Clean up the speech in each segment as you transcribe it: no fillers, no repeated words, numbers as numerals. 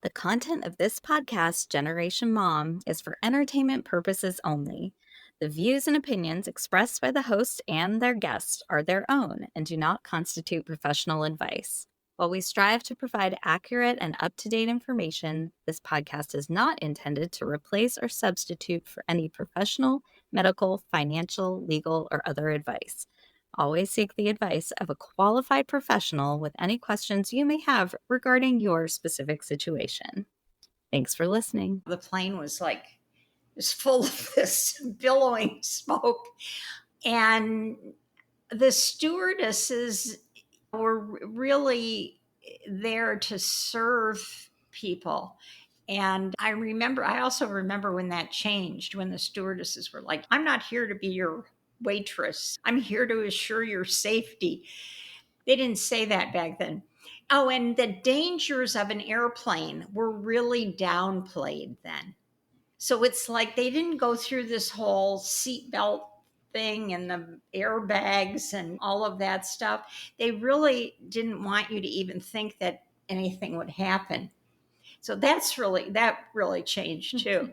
The content of this podcast, Generation Mom, is for entertainment purposes only. The views and opinions expressed by the host and their guests are their own and do not constitute professional advice. While we strive to provide accurate and up-to-date information, this podcast is not intended to replace or substitute for any professional, medical, financial, legal, or other advice. Always seek the advice of a qualified professional with any questions you may have regarding your specific situation. Thanks for listening. The plane was full of this billowing smoke. And the stewardesses were really there to serve people. And I also remember when that changed, when the stewardesses were like, I'm not here to be your waitress. I'm here to assure your safety. They didn't say that back then. Oh, and the dangers of an airplane were really downplayed then. So it's like they didn't go through this whole seatbelt thing and the airbags and all of that stuff. They really didn't want you to even think that anything would happen. So that really changed too.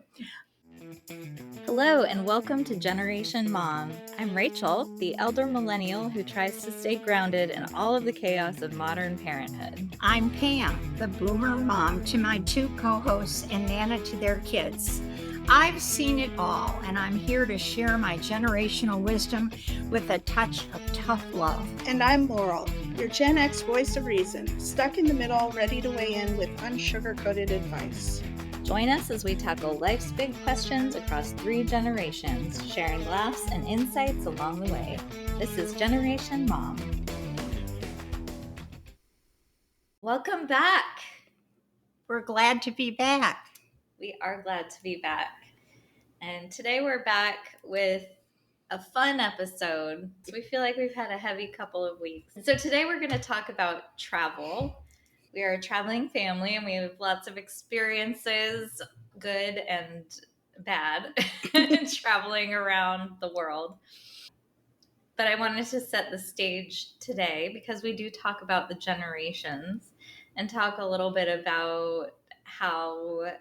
Hello, and welcome to Generation Mom. I'm Rachel, the elder millennial who tries to stay grounded in all of the chaos of modern parenthood. I'm Pam, the boomer mom to my two co-hosts and Nana to their kids. I've seen it all, and I'm here to share my generational wisdom with a touch of tough love. And I'm Laurel, your Gen X voice of reason, stuck in the middle, ready to weigh in with unsugar-coated advice. Join us as we tackle life's big questions across 3 generations, sharing laughs and insights along the way. This is Generation Mom. Welcome back. We're glad to be back. We are glad to be back. And today we're back with a fun episode. We feel like we've had a heavy couple of weeks. So today we're going to talk about travel. We are a traveling family and we have lots of experiences, good and bad, traveling around the world. But I wanted to set the stage today because we do talk about the generations and talk a little bit about how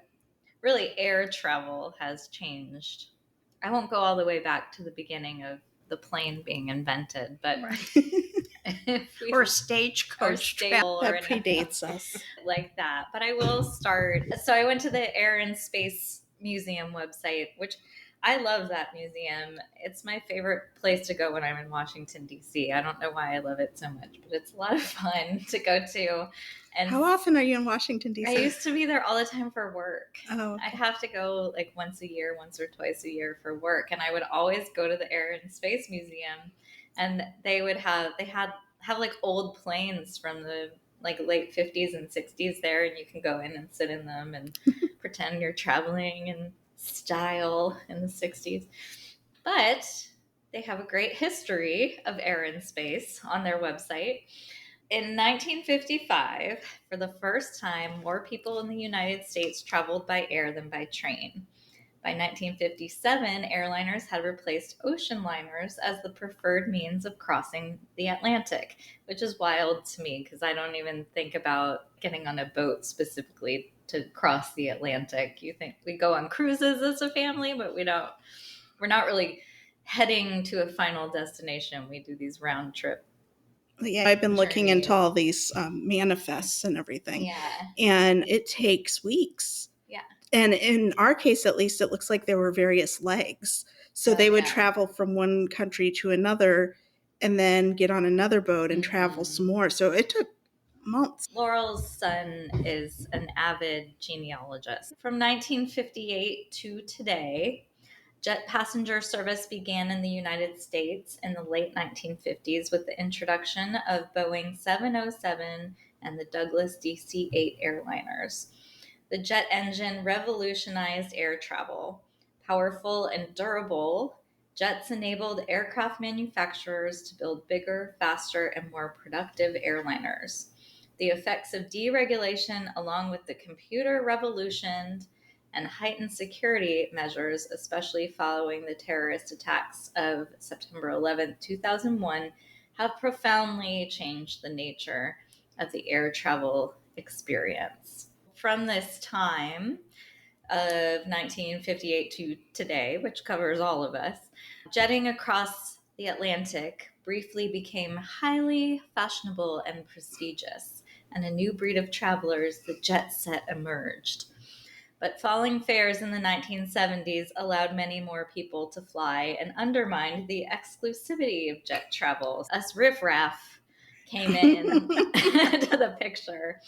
really air travel has changed. I won't go all the way back to the beginning of the plane being invented, but or stagecoach travel that predates us like that. But I will start. So I went to the Air and Space Museum website, which I love that museum. It's my favorite place to go when I'm in Washington, D.C. I don't know why I love it so much, but it's a lot of fun to go to. And how often are you in Washington, D.C.? I used to be there all the time for work. Oh, okay. I'd have to go like once or twice a year for work. And I would always go to the Air and Space Museum. And they had like old planes from the like late 50s and 60s there. And you can go in and sit in them and pretend you're traveling in style in the 60s. But they have a great history of air and space on their website. In 1955, for the first time, more people in the United States traveled by air than by train. By 1957, airliners had replaced ocean liners as the preferred means of crossing the Atlantic, which is wild to me because I don't even think about getting on a boat specifically to cross the Atlantic. You think we go on cruises as a family, but we're not really heading to a final destination. We do these round trip. Yeah, I've been looking into all these manifests and everything. Yeah. And it takes weeks. Yeah. And in our case, at least, it looks like there were various legs. So they would travel from one country to another and then get on another boat and travel some more. So it took months. Laurel's son is an avid genealogist. From 1958 to today, jet passenger service began in the United States in the late 1950s with the introduction of Boeing 707 and the Douglas DC-8 airliners. The jet engine revolutionized air travel. Powerful and durable, jets enabled aircraft manufacturers to build bigger, faster, and more productive airliners. The effects of deregulation, along with the computer revolution and heightened security measures, especially following the terrorist attacks of September 11, 2001, have profoundly changed the nature of the air travel experience. From this time of 1958 to today, which covers all of us, jetting across the Atlantic briefly became highly fashionable and prestigious, and a new breed of travelers, the jet set, emerged. But falling fares in the 1970s allowed many more people to fly and undermined the exclusivity of jet travel. Us riffraff came in to the picture.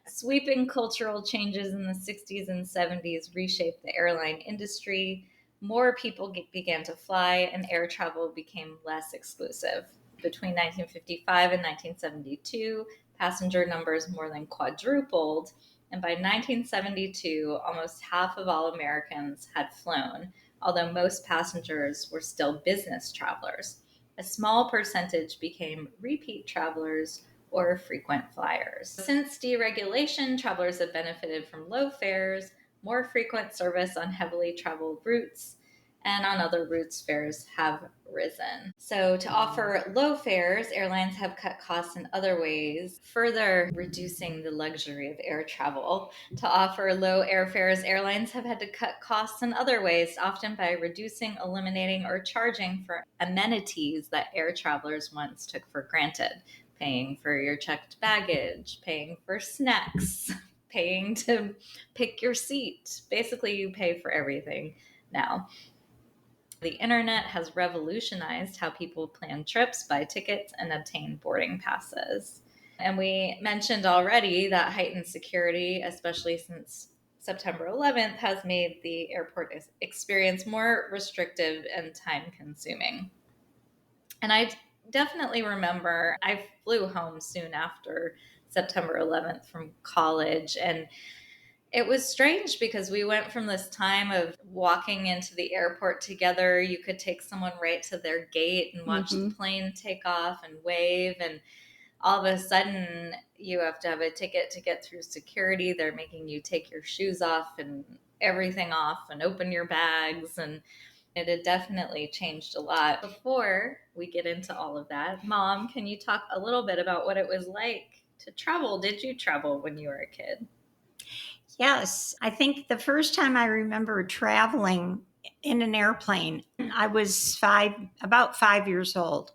Sweeping cultural changes in the 60s and 70s reshaped the airline industry. More people began to fly, and air travel became less exclusive. Between 1955 and 1972, passenger numbers more than quadrupled, and by 1972, almost half of all Americans had flown, although most passengers were still business travelers. A small percentage became repeat travelers or frequent flyers. Since deregulation, travelers have benefited from low fares, more frequent service on heavily traveled routes, and on other routes, fares have risen. So, to offer low fares, airlines have cut costs in other ways, further reducing the luxury of air travel. To offer low airfares, airlines have had to cut costs in other ways, often by reducing, eliminating, or charging for amenities that air travelers once took for granted. Paying for your checked baggage, paying for snacks, paying to pick your seat. Basically, you pay for everything now. The internet has revolutionized how people plan trips, buy tickets, and obtain boarding passes. And we mentioned already that heightened security, especially since September 11th, has made the airport experience more restrictive and time consuming. And I definitely remember I flew home soon after September 11th from college, and it was strange because we went from this time of walking into the airport together. You could take someone right to their gate and watch the plane take off and wave. And all of a sudden, you have to have a ticket to get through security. They're making you take your shoes off and everything off and open your bags. And it had definitely changed a lot. Before we get into all of that, Mom, can you talk a little bit about what it was like to travel? Did you travel when you were a kid? Yes, I think the first time I remember traveling in an airplane, I was about 5 years old,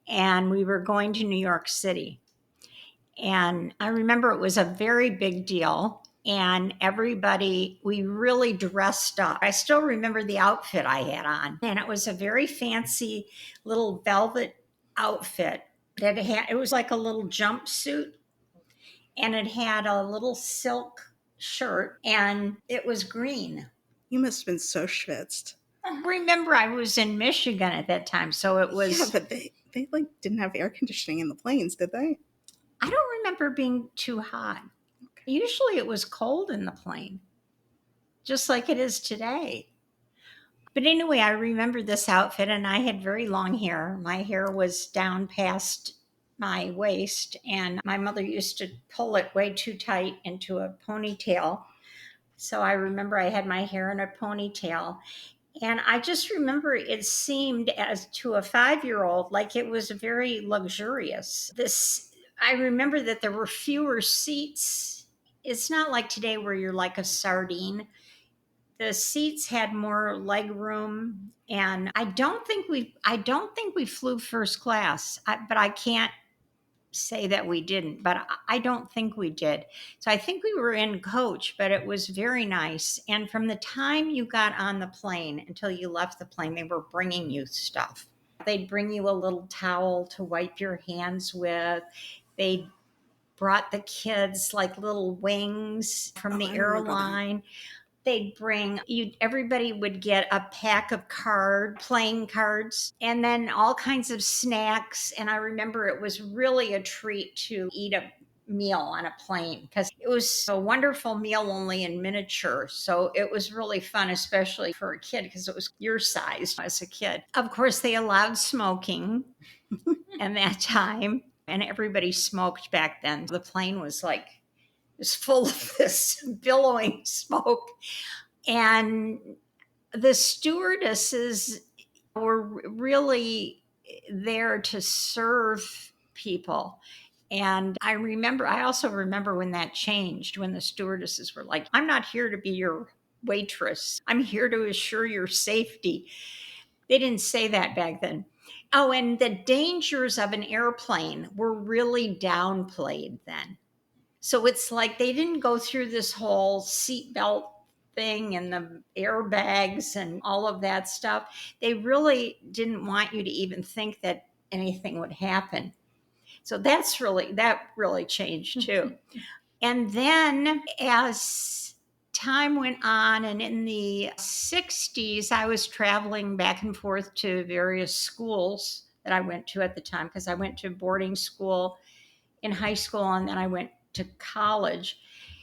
and we were going to New York City. And I remember it was a very big deal, and we really dressed up. I still remember the outfit I had on, and it was a very fancy little velvet outfit that it was like a little jumpsuit, and it had a little silk shirt, and it was green. You must have been so schwitzed. Remember, I was in Michigan at that time, so it was. Yeah, but they like didn't have air conditioning in the planes, did they? I don't remember being too hot. Okay. Usually it was cold in the plane, just like it is today. But anyway, I remember this outfit, and I had very long hair. My hair was down past my waist, and my mother used to pull it way too tight into a ponytail. So I remember I had my hair in a ponytail. And I just remember it seemed, as to a 5-year-old, like it was very luxurious. I remember that there were fewer seats. It's not like today where you're like a sardine. The seats had more leg room, and I don't think we flew first class. But I can't say that we didn't, but I don't think we did. So I think we were in coach, but it was very nice. And from the time you got on the plane until you left the plane, they were bringing you stuff. They'd bring you a little towel to wipe your hands with. They brought the kids like little wings from the airline. They'd bring you, everybody would get a pack of playing cards, and then all kinds of snacks. And I remember it was really a treat to eat a meal on a plane because it was a wonderful meal, only in miniature. So it was really fun, especially for a kid, because it was your size as a kid. Of course, they allowed smoking at that time, and everybody smoked back then. The plane was full of this billowing smoke. And the stewardesses were really there to serve people. And I also remember when that changed, when the stewardesses were like, I'm not here to be your waitress. I'm here to assure your safety. They didn't say that back then. Oh, and the dangers of an airplane were really downplayed then. So it's like they didn't go through this whole seatbelt thing and the airbags and all of that stuff. They really didn't want you to even think that anything would happen. So that really changed too. And then as time went on, and in the 60s, I was traveling back and forth to various schools that I went to at the time, because I went to boarding school in high school and then I went to college.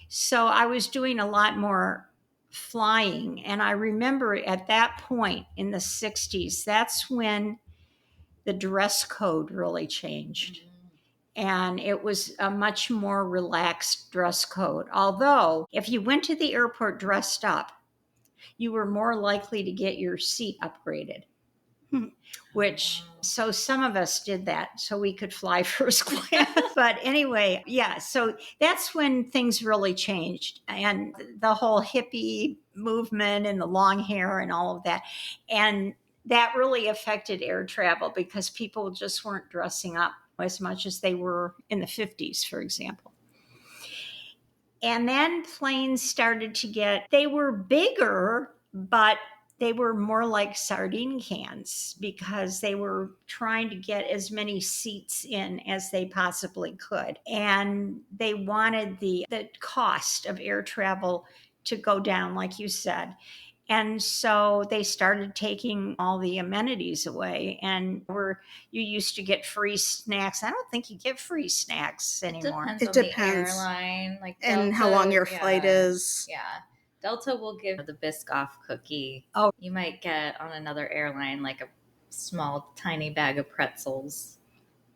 So I was doing a lot more flying. And I remember at that point in the 60s, that's when the dress code really changed. And it was a much more relaxed dress code. Although, if you went to the airport dressed up, you were more likely to get your seat upgraded. Which, so some of us did that so we could fly first class. But anyway, yeah, so that's when things really changed. And the whole hippie movement and the long hair and all of that. And that really affected air travel because people just weren't dressing up as much as they were in the 50s, for example. And then planes started to they were bigger, but they were more like sardine cans because they were trying to get as many seats in as they possibly could. And they wanted the cost of air travel to go down, like you said. And so they started taking all the amenities away, and you used to get free snacks. I don't think you get free snacks anymore. It depends on the airline, like Delta, and how long your flight is. Yeah, Delta will give the Biscoff cookie. Oh, you might get on another airline like a small, tiny bag of pretzels,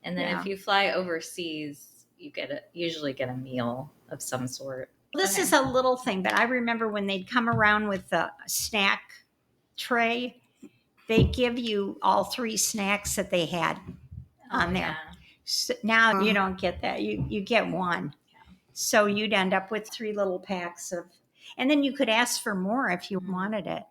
and then if you fly overseas, you usually get a meal of some sort. This is a little thing, but I remember when they'd come around with a snack tray, they'd give you all 3 snacks that they had on there. Yeah. So now you don't get that. You get one. Yeah. So you'd end up with 3 little packs and then you could ask for more if you wanted it.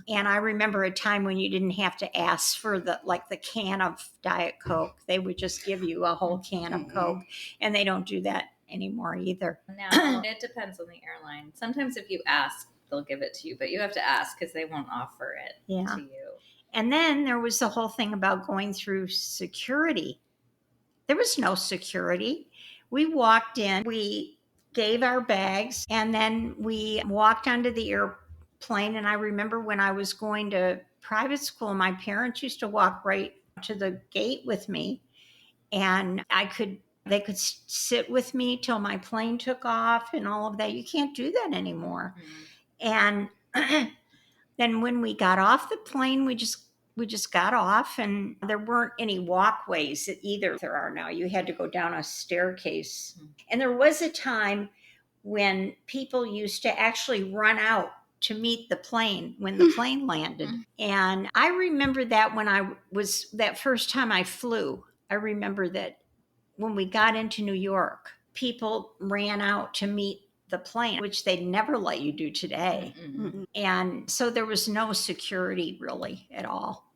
And I remember a time when you didn't have to ask for the can of Diet Coke. They would just give you a whole can of Coke, and they don't do that anymore either. Now, it depends on the airline. Sometimes if you ask, they'll give it to you, but you have to ask because they won't offer it to you. And then there was the whole thing about going through security. There was no security. We walked in, we gave our bags, and then we walked onto the airplane. And I remember when I was going to private school, my parents used to walk right to the gate with me, and they could sit with me till my plane took off and all of that. You can't do that anymore. And then when we got off the plane, we just got off, and there weren't any walkways either. There are now. You had to go down a staircase. And there was a time when people used to actually run out to meet the plane when the plane landed. And I remember that when that first time I flew, I remember that when we got into New York, people ran out to meet the plane, which they'd never let you do today. And so there was no security really at all.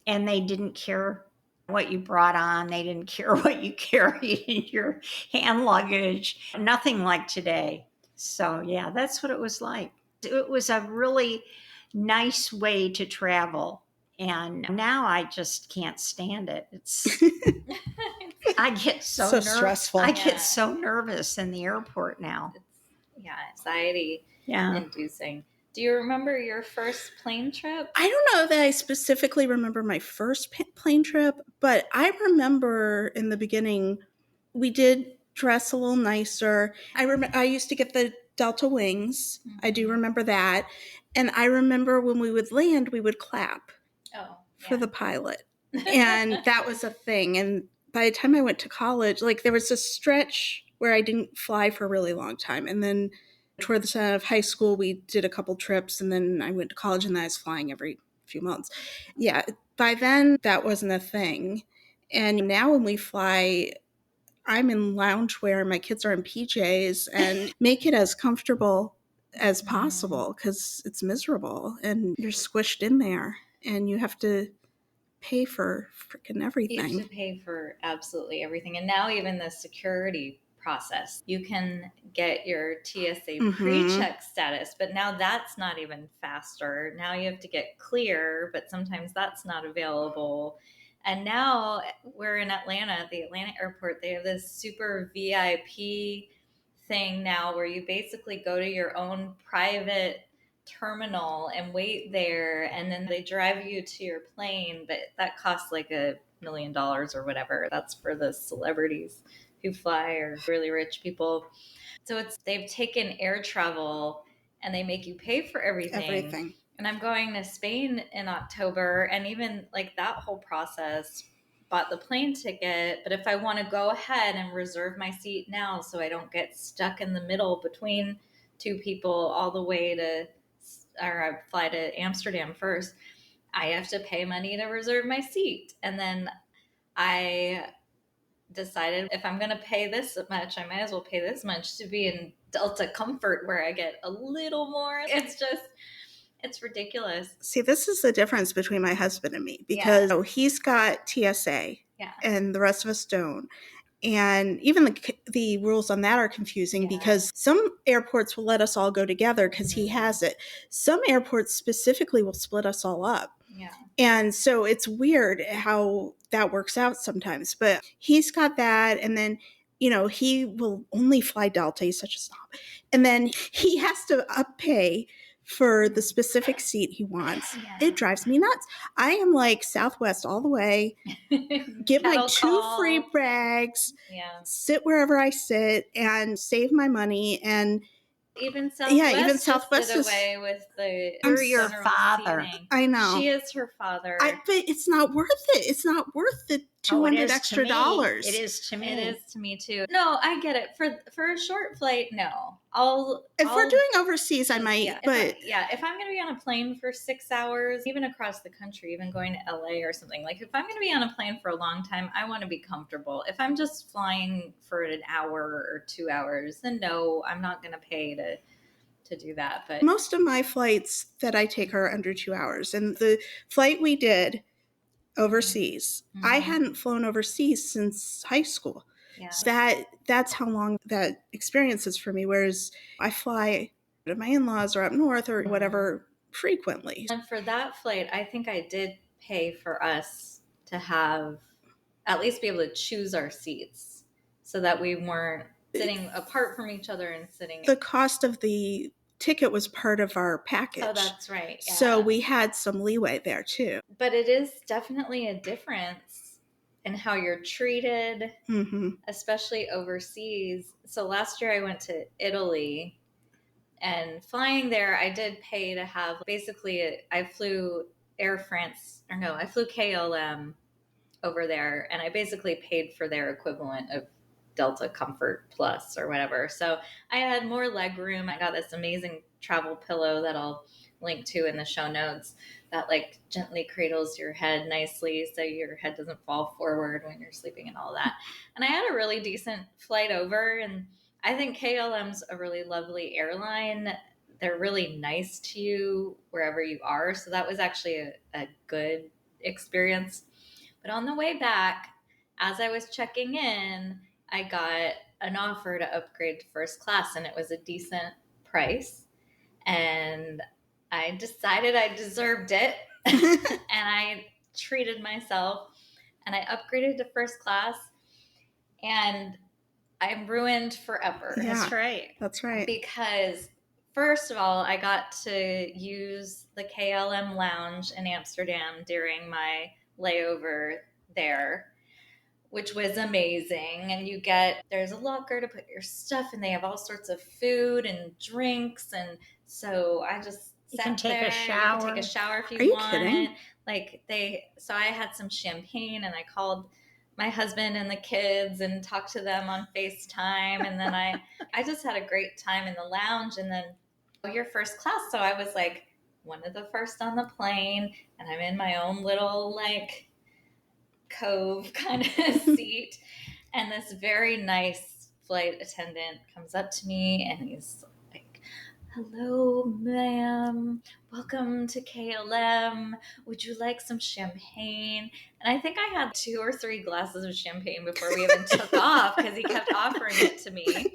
And they didn't care what you brought on. They didn't care what you carried in your hand luggage. Nothing like today. So yeah, that's what it was like. It was a really nice way to travel. And now I just can't stand it. I get so stressful. I get so nervous in the airport now. It's anxiety inducing. Do you remember your first plane trip? I don't know that I specifically remember my first plane trip, but I remember in the beginning we did dress a little nicer. I used to get the Delta wings. I do remember that. And I remember when we would land, we would clap for the pilot. And that was a thing. And by the time I went to college, there was a stretch where I didn't fly for a really long time. And then toward the end of high school, we did a couple trips, and then I went to college, and then I was flying every few months. Yeah, by then, that wasn't a thing. And now when we fly, I'm in loungewear, my kids are in PJs, and make it as comfortable as possible because it's miserable and you're squished in there and you have to pay for freaking everything. You have to pay for absolutely everything. And now even the security process, you can get your TSA pre-check status, but now that's not even faster. Now you have to get clear, but sometimes that's not available. And now we're in Atlanta, at the Atlanta airport, they have this super VIP thing now where you basically go to your own private terminal and wait there, and then they drive you to your plane, but that costs like $1 million or whatever. That's for the celebrities who fly or really rich people. So they've taken air travel and they make you pay for everything. And I'm going to Spain in October, and even like that whole process, bought the plane ticket, but if I want to go ahead and reserve my seat now so I don't get stuck in the middle between two people all the way to, or I fly to Amsterdam first, I have to pay money to reserve my seat. And then I decided if I'm going to pay this much, I might as well pay this much to be in Delta Comfort where I get a little more. It's ridiculous. See, this is the difference between my husband and me because he's got TSA and the rest of us don't. And even the rules on that are confusing because some airports will let us all go together because he has it. Some airports specifically will split us all up. Yeah. And so it's weird how that works out sometimes. But he's got that. And then, he will only fly Delta. He's such a snob. And then he has to pay for the specific seat he wants. Yeah. It drives me nuts. I am like Southwest all the way. Get my 2 free bags, sit wherever I sit, and save my money. And even Southwest did away with the your father. Seating. I know. She is her father. But it's not worth it. It's not worth the $200 extra dollars. It is to me. It is to me too. No, I get it. For a short flight, no. If we're doing overseas, I might. If I'm going to be on a plane for 6 hours, even across the country, even going to LA or something, like if I'm going to be on a plane for a long time, I want to be comfortable. If I'm just flying for an hour or 2 hours, then no, I'm not going to pay to do that. But most of my flights that I take are under 2 hours. And the flight we did overseas, I hadn't flown overseas since high school. Yeah. So that's how long that experience is for me. Whereas I fly to my in-laws or up north or whatever frequently. And for that flight, I think I did pay for us to have at least be able to choose our seats so that we weren't sitting apart from each other and sitting. The cost of the ticket was part of our package. Oh, that's right. Yeah. So we had some leeway there too. But it is definitely a difference in how you're treated, especially overseas. So last year I went to Italy, and flying there, I did pay to have I flew I flew KLM over there, and I basically paid for their equivalent of Delta Comfort Plus or whatever. So I had more leg room. I got this amazing travel pillow that I'll link to in the show notes that like gently cradles your head nicely so your head doesn't fall forward when you're sleeping and all that. And I had a really decent flight over, and I think KLM's a really lovely airline. They're really nice to you wherever you are. So that was actually a good experience. But on the way back, as I was checking in, I got an offer to upgrade to first class, and it was a decent price. And I decided I deserved it, and I treated myself, and I upgraded to first class, and I'm ruined forever. Yeah, That's right. Because first of all, I got to use the KLM lounge in Amsterdam during my layover there, which was amazing. And there's a locker to put your stuff, and they have all sorts of food and drinks. And so I just sat there. A shower. You can take a shower if you want. Are you kidding? So I had some champagne, and I called my husband and the kids and talked to them on FaceTime. And then I just had a great time in the lounge. And then you're first class. So I was like one of the first on the plane, and I'm in my own little like cove kind of seat. And this very nice flight attendant comes up to me and he's like, "Hello, ma'am. Welcome to KLM. Would you like some champagne?" And I think I had 2 or 3 glasses of champagne before we even took off because he kept offering it to me.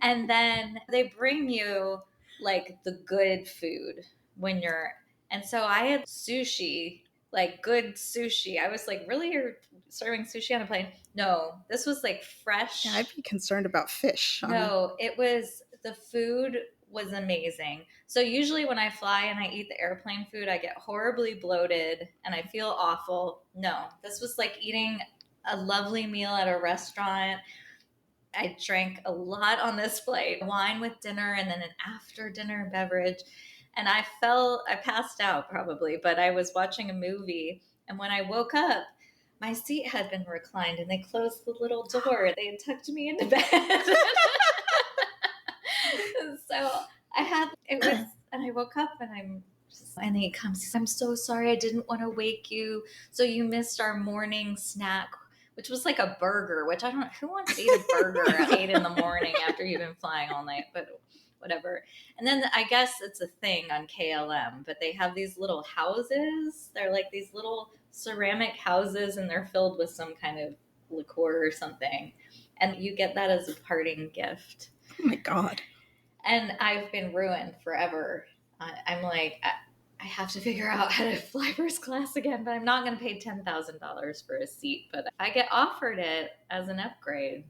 And then they bring you like the good food when you're. And so I had sushi, like good sushi. I was like, "Really? You're serving sushi on a plane?" No, this was like fresh. Yeah, I'd be concerned about fish. No, it was, the food was amazing. So usually when I fly and I eat the airplane food, I get horribly bloated and I feel awful. No, this was like eating a lovely meal at a restaurant. I drank a lot on this flight, wine with dinner and then an after dinner beverage. And I passed out probably, but I was watching a movie. And when I woke up, my seat had been reclined and they closed the little door. They had tucked me into bed. So and I woke up and and he comes, "I'm so sorry. I didn't want to wake you. So you missed our morning snack," which was like a burger, which I don't know, who wants to eat a burger at 8 in the morning after you've been flying all night, but whatever. And then I guess it's a thing on KLM, but they have these little houses. They're like these little ceramic houses and they're filled with some kind of liqueur or something. And you get that as a parting gift. Oh my God. And I've been ruined forever. I'm like, I have to figure out how to fly first class again, but I'm not going to pay $10,000 for a seat. But if I get offered it as an upgrade,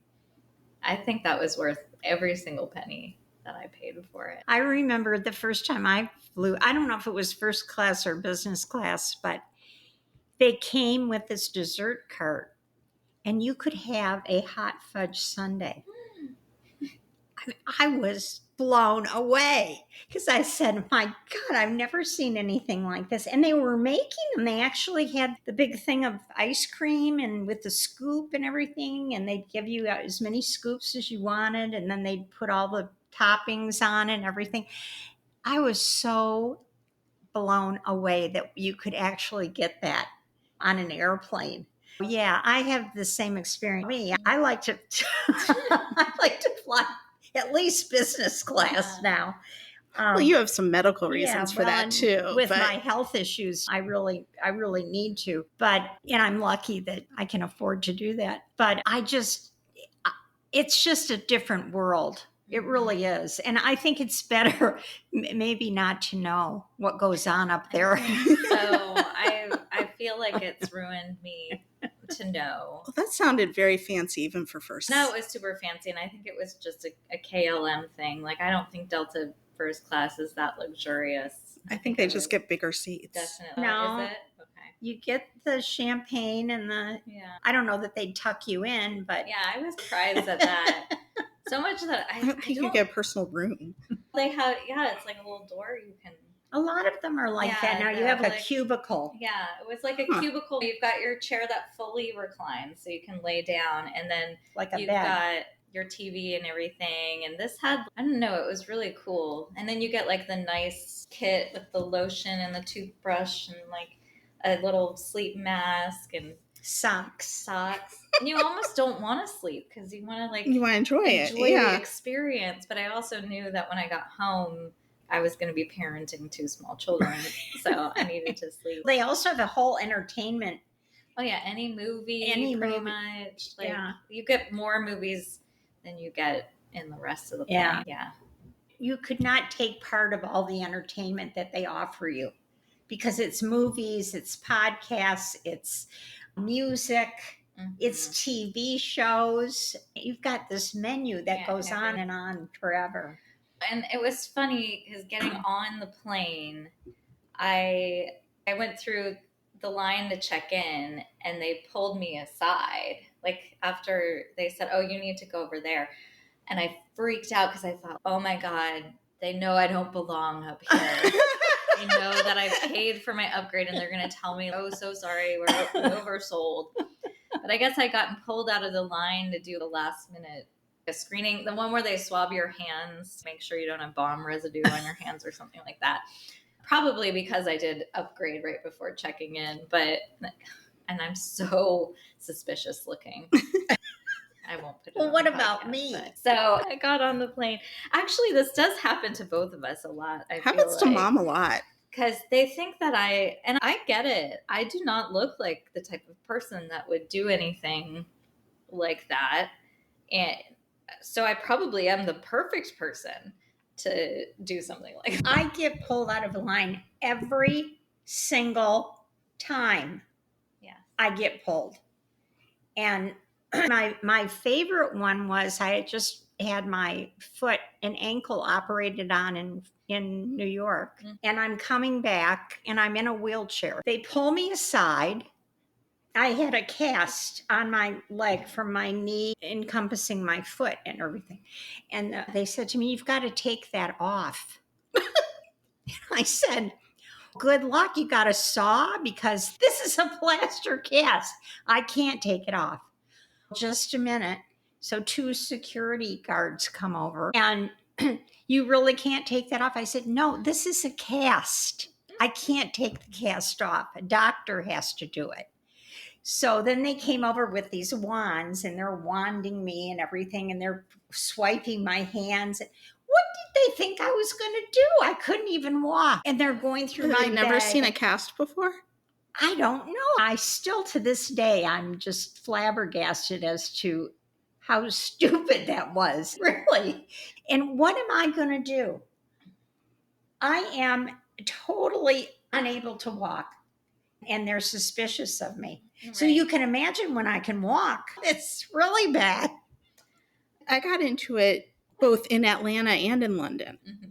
I think that was worth every single penny that I paid for it. I remember the first time I flew, I don't know if it was first class or business class, but they came with this dessert cart and you could have a hot fudge sundae. I was blown away because I said, "My God, I've never seen anything like this." And they were making them. They actually had the big thing of ice cream and with the scoop and everything. And they'd give you as many scoops as you wanted. And then they'd put all the toppings on and everything. I was so blown away that you could actually get that on an airplane. Yeah, I have the same experience. Me, I like to I like to fly at least business class now. Well, you have some medical reasons for that too. With my health issues, I really need to. But and I'm lucky that I can afford to do that. But it's just a different world. It really is. And I think it's better maybe not to know what goes on up there. So I feel like it's ruined me to know. Well, that sounded very fancy even for first. No, it was super fancy. And I think it was just a KLM thing. Like, I don't think Delta first class is that luxurious. I think they just get bigger seats. Definitely. No. Is it? Okay. You get the champagne and I don't know that they'd tuck you in, but. Yeah, I was surprised at that. So much that I don't think you get a personal room. They have, it's like a little door you can. A lot of them are like that. Now you have a cubicle. Yeah, it was like a cubicle. You've got your chair that fully reclines so you can lay down, and then like a you've bed. got your TV and everything. And this had, I don't know, it was really cool. And then you get like the nice kit with the lotion and the toothbrush and like a little sleep mask and socks. And you almost don't want to sleep because you want to enjoy the experience. But I also knew that when I got home, I was going to be parenting 2 small children, so I needed to sleep. They also have a whole entertainment. Oh yeah, any movie, pretty much. Like, you get more movies than you get in the rest of the plane. Yeah. You could not take part of all the entertainment that they offer you because it's movies, it's podcasts, it's music, it's TV shows. You've got this menu that goes on and on forever. And it was funny because getting on the plane, I went through the line to check in and they pulled me aside. Like after they said, "Oh, you need to go over there." And I freaked out because I thought, "Oh my God, they know I don't belong up here. They know that I've paid for my upgrade and they're going to tell me, 'Oh, so sorry, we're oversold.'" But I guess I got pulled out of the line to do the last minute screening, the one where they swab your hands, make sure you don't have bomb residue on your hands or something like that. Probably because I did upgrade right before checking in, and I'm so suspicious looking. I won't put it Well, on what the about podcast, me? So I got on the plane. Actually, this does happen to both of us a lot. Happens to Mom a lot. Because they think that and I get it. I do not look like the type of person that would do anything like that. And so I probably am the perfect person to do something like that. I get pulled out of a line every single time. Yeah. I get pulled. And my favorite one was I had just had my foot and ankle operated on in New York. Mm-hmm. And I'm coming back and I'm in a wheelchair. They pull me aside. I had a cast on my leg from my knee, encompassing my foot and everything. And they said to me, "You've got to take that off." I said, "Good luck. You got a saw because this is a plaster cast. I can't take it off." Just a minute. So 2 security guards come over and "You really can't take that off?" I said, "No, this is a cast. I can't take the cast off. A doctor has to do it." So then they came over with these wands and they're wanding me and everything and they're swiping my hands. What did they think I was going to do? I couldn't even walk. And they're going through my Have you never bag. seen a cast before? I don't know. I still, to this day, I'm just flabbergasted as to how stupid that was, really. And what am I going to do? I am totally unable to walk, and they're suspicious of me. Right. So you can imagine when I can walk, it's really bad. I got into it both in Atlanta and in London. Mm-hmm.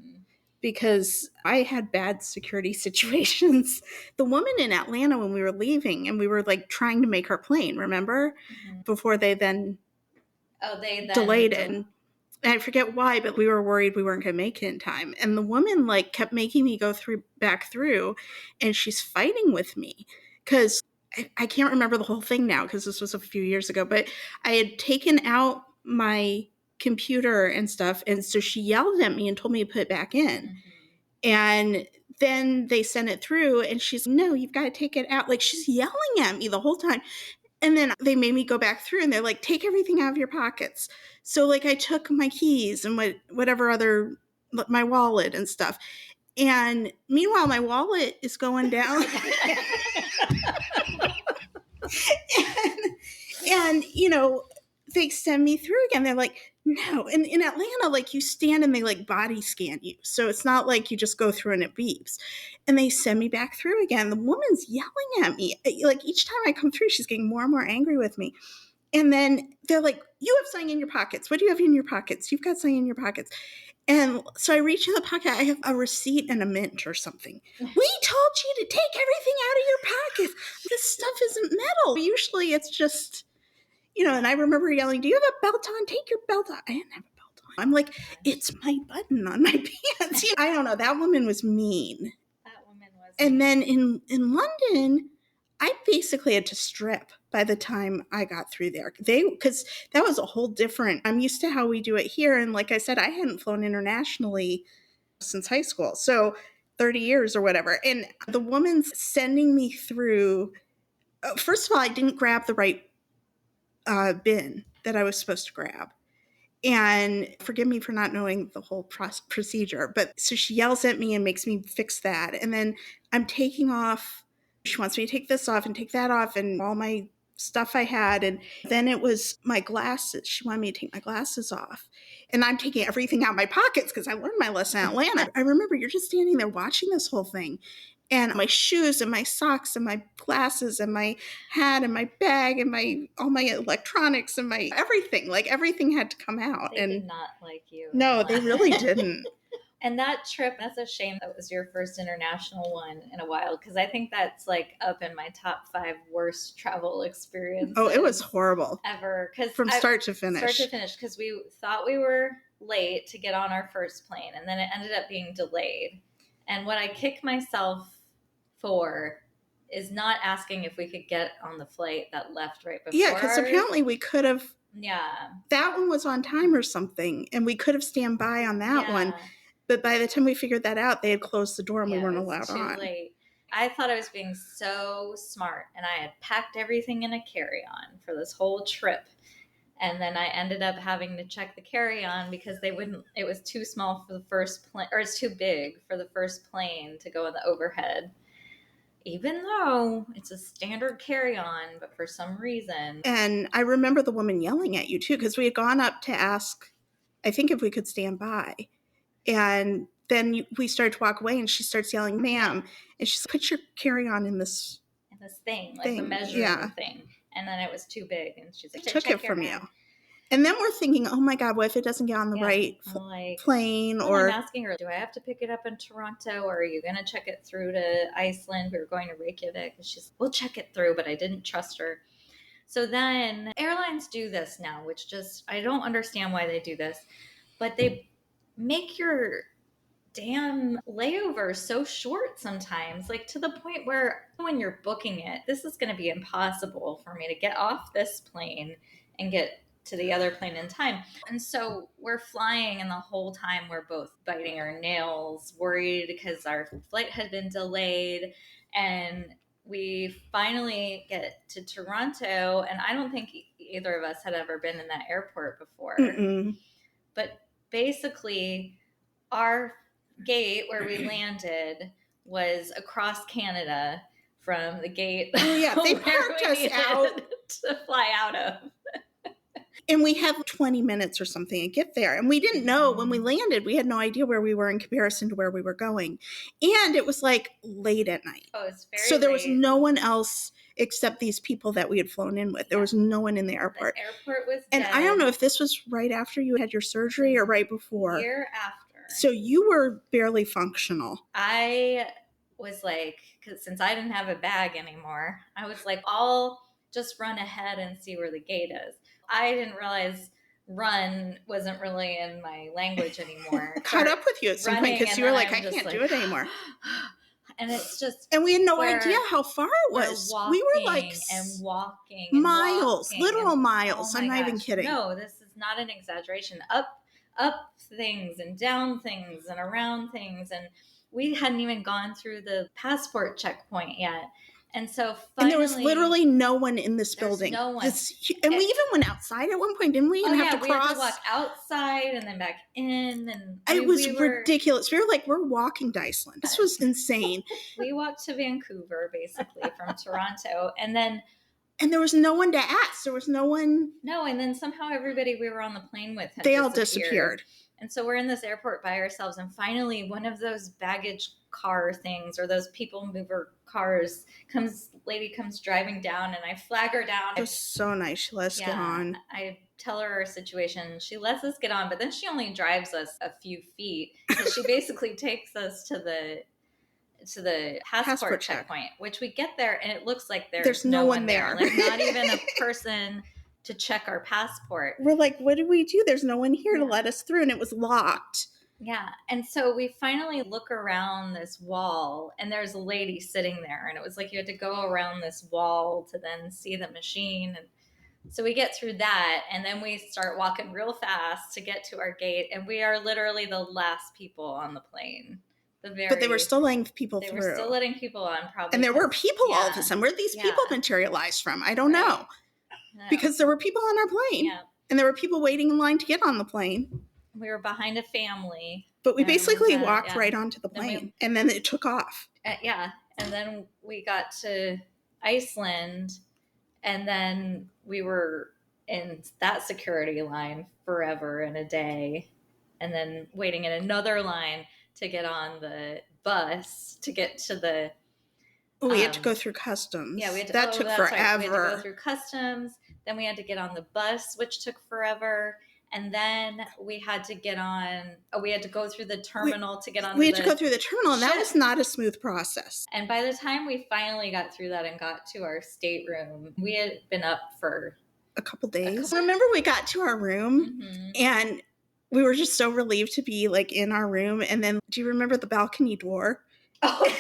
Because I had bad security situations. The woman in Atlanta, when we were leaving and we were like trying to make our plane, remember? Mm-hmm. Before they then delayed it. And I forget why, but we were worried we weren't going to make it in time. And the woman like kept making me go back through, and she's fighting with me because I can't remember the whole thing now because this was a few years ago, but I had taken out my computer and stuff, and so she yelled at me and told me to put it back in. Mm-hmm. And then they sent it through and she's, "No, you've got to take it out." Like she's yelling at me the whole time. And then they made me go back through and they're like, "Take everything out of your pockets." So like I took my keys and whatever other, my wallet and stuff. And meanwhile, my wallet is going down. and you know, they send me through again. They're like, "No." And in Atlanta, like you stand and they like body scan you. So it's not like you just go through and it beeps. And they send me back through again. The woman's yelling at me. Like each time I come through, she's getting more and more angry with me. And then they're like, "You have something in your pockets. What do you have in your pockets? You've got something in your pockets." And so I reach in the pocket. I have a receipt and a mint or something. "We told you to take everything out of your pockets. This stuff isn't metal. Usually it's just, you know," and I remember yelling, "Do you have a belt on? Take your belt on." I didn't have a belt on. I'm like, "It's my button on my pants." You know, I don't know. That woman was mean. And then in London, I basically had to strip by the time I got through there. Because that was a whole different, I'm used to how we do it here. And like I said, I hadn't flown internationally since high school. So 30 years or whatever. And the woman's sending me through, first of all, I didn't grab the right bin that I was supposed to grab. And forgive me for not knowing the whole procedure. But so she yells at me and makes me fix that. And then I'm taking off. She wants me to take this off and take that off and all my stuff I had. And then it was my glasses. She wanted me to take my glasses off. And I'm taking everything out of my pockets because I learned my lesson in Atlanta. I remember you're just standing there watching this whole thing. And my shoes and my socks and my glasses and my hat and my bag and all my electronics and my everything. Like everything had to come out. They did not like you. No, they really didn't. And that trip, that's a shame that was your first international one in a while, because I think that's like up in my top 5 worst travel experiences. Oh, it was horrible. Ever. From start to finish. Start to finish, because we thought we were late to get on our first plane, and then it ended up being delayed. And what I kick myself for is not asking if we could get on the flight that left right before. Yeah, because apparently we could have. Yeah. That one was on time or something, and we could have stand by on that one. But by the time we figured that out, they had closed the door and we weren't allowed on. Too late. I thought I was being so smart, and I had packed everything in a carry-on for this whole trip. And then I ended up having to check the carry-on because it was too small for the first plane, or it's too big for the first plane to go in the overhead. Even though it's a standard carry-on, but for some reason. And I remember the woman yelling at you too, because we had gone up to ask, I think, if we could stand by. And then we started to walk away and she starts yelling, ma'am. And she's like, put your carry-on in this thing, like the measuring thing. And then it was too big. And she's like, took it from you. And then we're thinking, oh my God, what if it doesn't get on the right plane? Or I'm asking her, do I have to pick it up in Toronto, or are you going to check it through to Iceland? We were going to Reykjavik. And she's, we'll check it through, but I didn't trust her. So then airlines do this now, which just, I don't understand why they do this, but they make your damn layover so short sometimes, like to the point where when you're booking it, this is going to be impossible for me to get off this plane and get to the other plane in time. And so we're flying, and the whole time we're both biting our nails, worried because our flight had been delayed. And we finally get to Toronto, and I don't think either of us had ever been in that airport before. But basically, our gate where we landed was across Canada from the gate. Oh yeah, they parked us out to fly out of. And we have 20 minutes or something to get there. And we didn't know when we landed, we had no idea where we were in comparison to where we were going. And it was like late at night. Oh, it's very So there late. Was no one else except these people that we had flown in with. There was no one in the airport. The airport was dead. And I don't know if this was right after you had your surgery or right before. A year after. So you were barely functional. I was like, because since I didn't have a bag anymore, I was like, I'll just run ahead and see where the gate is. I didn't realize run wasn't really in my language anymore. Caught up with you at some point because you were like, I can't do it anymore. And it's just, and we had no idea how far it was. We were like walking miles, walking literal miles. I'm not even kidding. No, this is not an exaggeration. Up things and down things and around things. And we hadn't even gone through the passport checkpoint yet. And so finally, and there was literally no one in this building. No one. And we even went outside at one point, didn't we? And have to cross. We had to walk outside and then back in. And it was ridiculous. We were like, we're walking to Iceland. This was insane. We walked to Vancouver, basically, from Toronto. And there was no one to ask. There was no one. No, and then somehow everybody we were on the plane with had all disappeared. And so we're in this airport by ourselves. And finally, one of those baggage car things or those people mover cars lady comes driving down, and I flag her down. It was so nice. She let us get on. I tell her our situation. She lets us get on, but then she only drives us a few feet. So she basically takes us to the passport checkpoint, which we get there and it looks like there's no one there. Like not even a person to check our passport. We're like, what do we do? There's no one here to let us through, and it was locked. Yeah. And so we finally look around this wall, and there's a lady sitting there, and it was like you had to go around this wall to then see the machine. And so we get through that, and then we start walking real fast to get to our gate, and we are literally the last people on the plane. But they were still letting people through. They were still letting people on, probably. And there were people all of a sudden. Where did these people materialize from? I don't know. No. Because there were people on our plane. Yeah. And there were people waiting in line to get on the plane. We were behind a family. But we basically walked right onto the plane. And then it took off. And then we got to Iceland. And then we were in that security line forever and a day. And then waiting in another line to get on the bus to get to the. We had to go through customs. Yeah, that took forever. Right. We had to go through customs. Then we had to get on the bus, which took forever. And then we had to get on. We had to go through the terminal to get on. We had to go through the terminal, and that was not a smooth process. And by the time we finally got through that and got to our stateroom, we had been up for a couple days. Remember, we got to our room, and we were just so relieved to be like in our room. And then, do you remember the balcony door? Oh.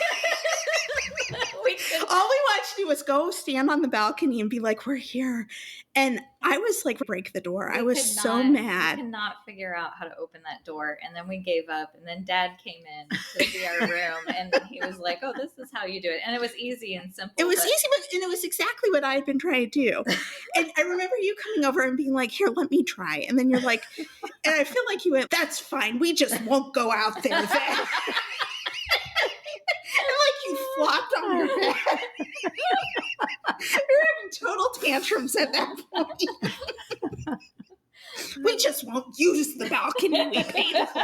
All we wanted to do was go stand on the balcony and be like, we're here. And I was like, break the door. I was so mad. We could not figure out how to open that door. And then we gave up. And then Dad came in to see our room. And he was like, oh, this is how you do it. And it was easy and simple. It was easy, and it was exactly what I had been trying to do. And I remember you coming over and being like, here, let me try. And then you're like, and I feel like you went, that's fine. We just won't go out there then. And like you flopped on your back. We were having total tantrums at that point. We just won't use the balcony we paid for.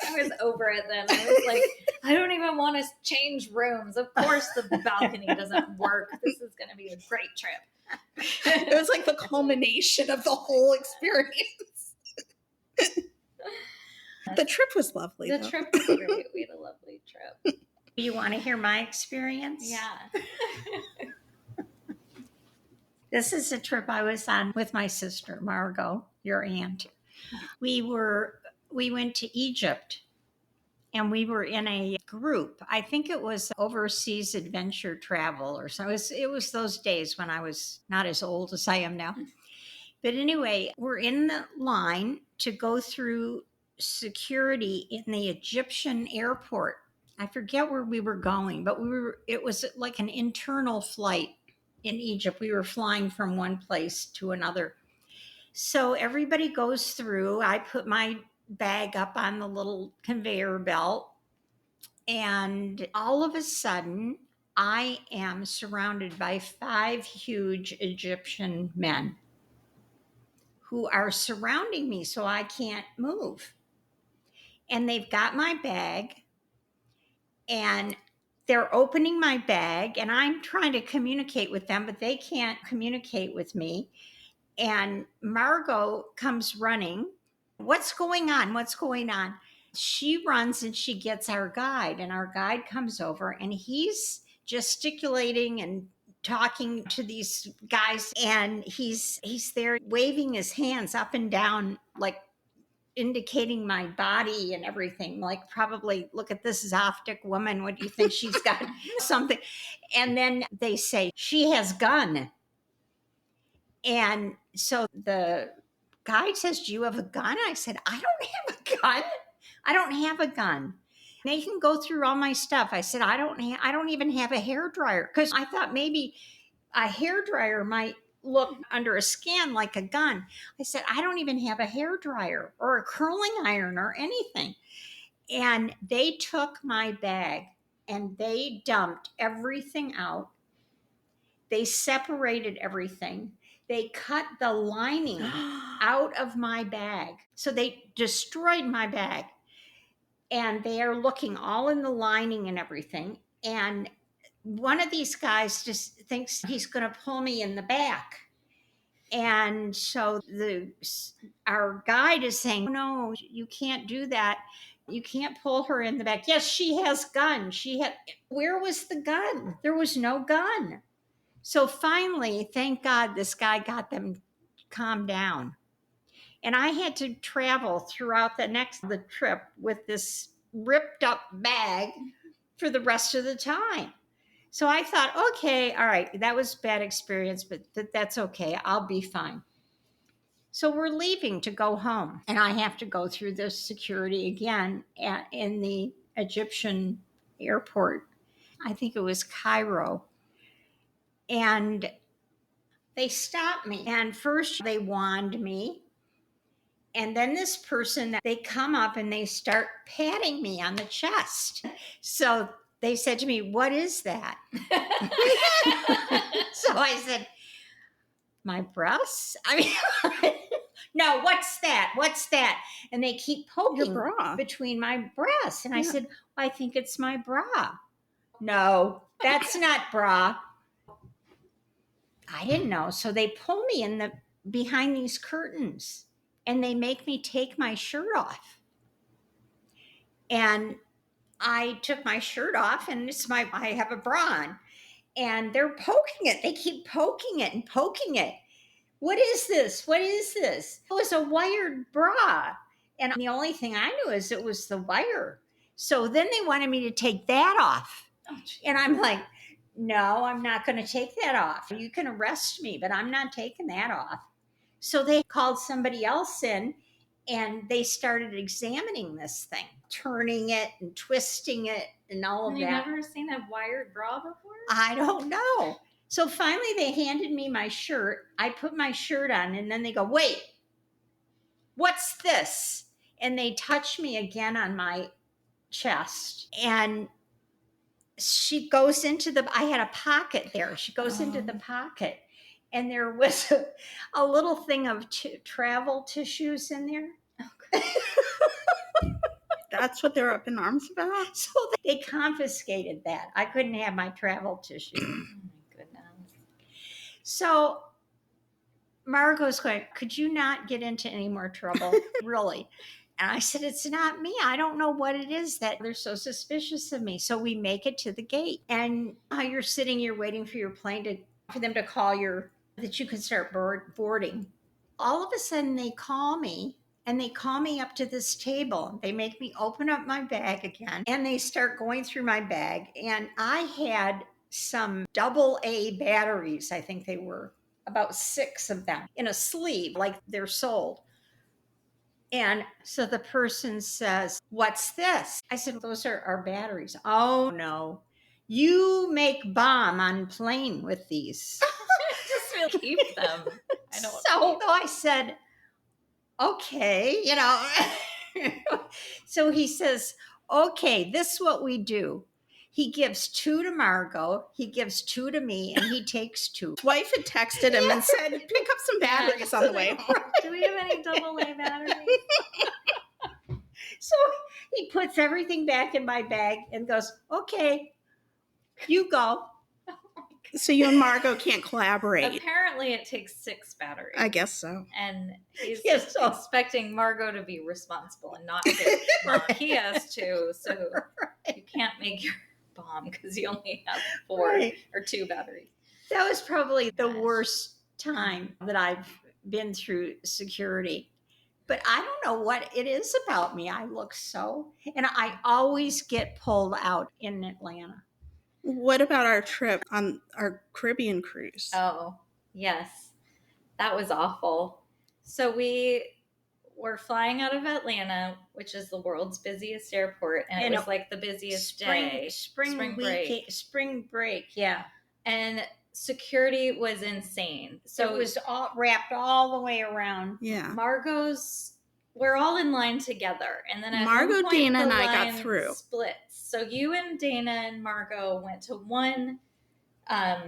I was over it then. I was like, I don't even want to change rooms. Of course the balcony doesn't work. This is going to be a great trip. It was like the culmination of the whole experience. The trip was lovely. The trip was great. We had a lovely trip. Do you want to hear my experience? Yeah. This is a trip I was on with my sister, Margot, your aunt. We went to Egypt, and we were in a group. I think it was overseas adventure travel or so. It was those days when I was not as old as I am now. But anyway, we're in the line to go through security in the Egyptian airport. I forget where we were going, but it was like an internal flight in Egypt. We were flying from one place to another. So everybody goes through. I put my bag up on the little conveyor belt, and all of a sudden, I am surrounded by 5 huge Egyptian men who are surrounding me so I can't move. And they've got my bag, and they're opening my bag, and I'm trying to communicate with them, but they can't communicate with me. And Margot comes running. What's going on? What's going on? She runs and she gets our guide, and our guide comes over, and he's gesticulating and talking to these guys, and he's there waving his hands up and down, like indicating my body and everything, like, probably, look at this Zoptic woman, what do you think she's got? Something. And then they say, she has gun. And so the guide says, do you have a gun? I said, I don't have a gun. I don't have a gun. They can go through all my stuff. I said, I don't even have a hairdryer, because I thought maybe a hairdryer might look under a scan like a gun. I said, I don't even have a hairdryer or a curling iron or anything. And they took my bag and they dumped everything out. They separated everything. They cut the lining out of my bag. So they destroyed my bag. And they are looking all in the lining and everything. And one of these guys just thinks he's going to pull me in the back. And so our guide is saying, no, you can't do that. You can't pull her in the back. Yes, she has gun. Where was the gun? There was no gun. So finally, thank God, this guy got them calmed down. And I had to travel throughout the trip with this ripped up bag for the rest of the time. So I thought, okay, all right, that was a bad experience, but that's okay. I'll be fine. So we're leaving to go home, and I have to go through the security again in the Egyptian airport. I think it was Cairo. And they stopped me. And first they wand me. And then this person, they come up and they start patting me on the chest. So they said to me, what is that? So I said, my breasts? I mean, no, what's that? What's that? And they keep poking between my breasts. And I said, I think it's my bra. No, that's not bra. I didn't know. So they pull me behind these curtains, and they make me take my shirt off. And I took my shirt off, and I have a bra on, and they're poking it. They keep poking it and poking it. What is this? What is this? It was a wired bra. And the only thing I knew is it was the wire. So then they wanted me to take that off. Oh, and I'm like, no, I'm not going to take that off. You can arrest me, but I'm not taking that off. So they called somebody else in, And they started examining this thing, turning it and twisting it and all of Have you that. never seen a wired bra before? I don't know. So finally they handed me my shirt. I put my shirt on and then they go, wait, what's this? And they touch me again on my chest. And she goes into I had a pocket there. She goes into the pocket and there was a little thing of travel tissues in there. That's what they're up in arms about? So they confiscated that. I couldn't have my travel tissue. Oh my goodness. So Margot's going, could you not get into any more trouble? Really? And I said, it's not me. I don't know what it is that they're so suspicious of me. So we make it to the gate. And how you're sitting, you're waiting for your plane for them to call that you can start boarding. All of a sudden they call me. And they call me up to this table. They make me open up my bag again. And they start going through my bag. And I had some AA batteries, I think they were, about 6 of them in a sleeve, like they're sold. And so the person says, what's this? I said, those are our batteries. Oh, no. You make bomb on plane with these. Just really keep them. I don't. So I said, okay, So he says, okay, this is what we do. He gives 2 to Margot, he gives 2 to me, and he takes 2. His wife had texted him and said, pick up some batteries on the way home. Do we have any AA batteries? So he puts everything back in my bag and goes, okay, you go. So you and Margot can't collaborate. Apparently it takes 6 batteries. I guess so. And he's so expecting Margot to be responsible and not to. Well, he has to, so you can't make your bomb because you only have 4 or 2 batteries. That was probably the worst time that I've been through security. But I don't know what it is about me. I look and I always get pulled out in Atlanta. What about our trip on our Caribbean cruise? Oh, yes. That was awful. So we were flying out of Atlanta, which is the world's busiest airport, and it was like the busiest day. Spring break, yeah. And security was insane. So it was all wrapped all the way around. Yeah. We're all in line together. And then at Margot, one point, Dana, the and line I got through. splits. So you and Dana and Margot went to one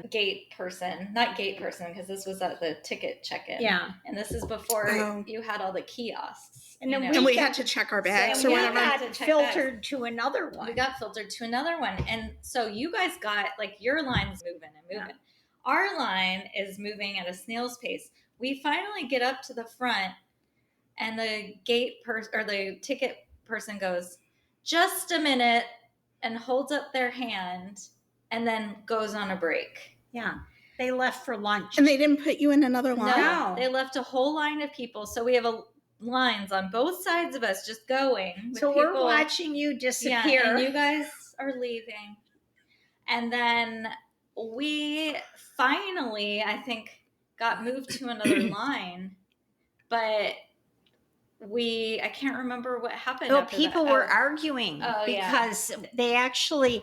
gate person, not gate person, because this was at the ticket check-in. Yeah. And this is before you had all the kiosks. And then we had to check our bags or whatever. We got filtered to another one. We got filtered to another one. And so you guys got, like, your line's moving and moving. Yeah. Our line is moving at a snail's pace. We finally get up to the front, and the gate person or the ticket person goes, just a minute, and holds up their hand and then goes on a break. Yeah. They left for lunch. And they didn't put you in another line? No. They left a whole line of people. So we have lines on both sides of us just going. So we're watching you disappear. Yeah, and you guys are leaving. And then we finally, I think, got moved to another line. But I can't remember what happened. Well, people were arguing because they actually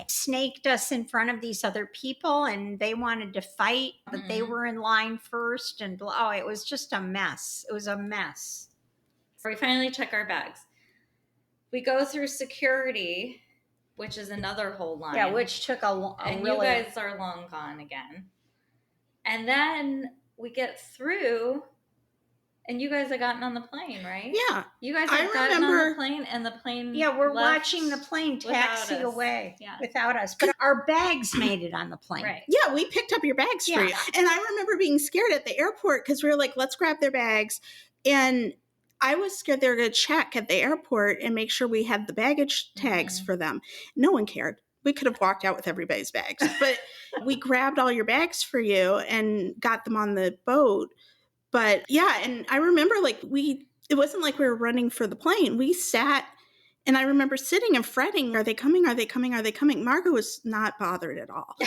snaked us in front of these other people and they wanted to fight, but they were in line first. And it was just a mess. It was a mess. We finally check our bags. We go through security, which is another whole line. Yeah, which took and you guys are long gone again. And then we get through. And you guys had gotten on the plane, right? Yeah. You guys had gotten on the plane, and the plane we're watching the plane taxi away without us. But our bags made it on the plane. Right. Yeah, we picked up your bags for you. And I remember being scared at the airport because we were like, let's grab their bags. And I was scared they were going to check at the airport and make sure we had the baggage tags for them. No one cared. We could have walked out with everybody's bags. But we grabbed all your bags for you and got them on the boat. But yeah, and I remember it wasn't like we were running for the plane. We sat, and I remember sitting and fretting, are they coming? Are they coming? Are they coming? Margot was not bothered at all.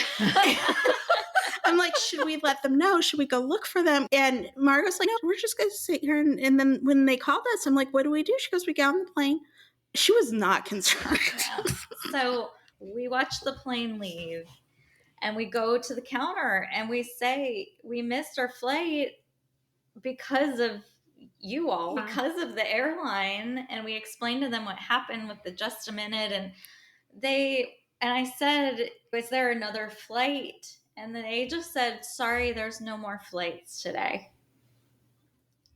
I'm like, should we let them know? Should we go look for them? And Margot's like, no, we're just going to sit here. And then when they called us, I'm like, what do we do? She goes, we get on the plane. She was not concerned. Yeah. So we watch the plane leave and we go to the counter and we say, we missed our flight because of you all, because of the airline. And we explained to them what happened with the just a minute. And I said, is there another flight? And then they just said, sorry, there's no more flights today.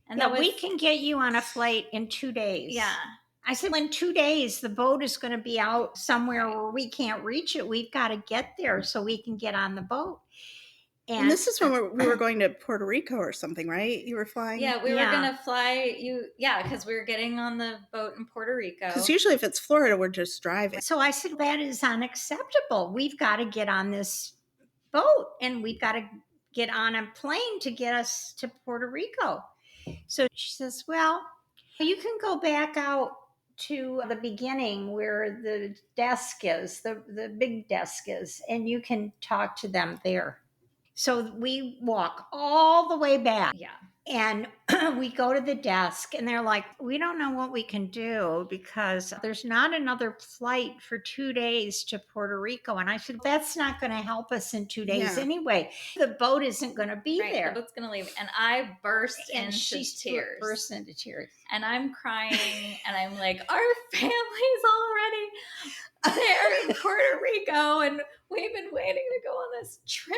And we can get you on a flight in 2 days. Yeah. I said, in 2 days, the boat is going to be out somewhere where we can't reach it. We've got to get there so we can get on the boat. And this is when we were going to Puerto Rico or something, right? You were flying? Yeah, we were going to fly because we were getting on the boat in Puerto Rico. Because usually if it's Florida, we're just driving. So I said, that is unacceptable. We've got to get on this boat and we've got to get on a plane to get us to Puerto Rico. So she says, well, you can go back out to the beginning where the desk is, the big desk is, and you can talk to them there. So we walk all the way back. Yeah. And we go to the desk and they're like, we don't know what we can do because there's not another flight for 2 days to Puerto Rico. And I said, that's not going to help us in 2 days anyway. The boat isn't going to be there. The boat's going to leave. And I burst into tears. Burst into tears. And I'm crying and I'm like, our family's already there in Puerto Rico and we've been waiting to go on this trip.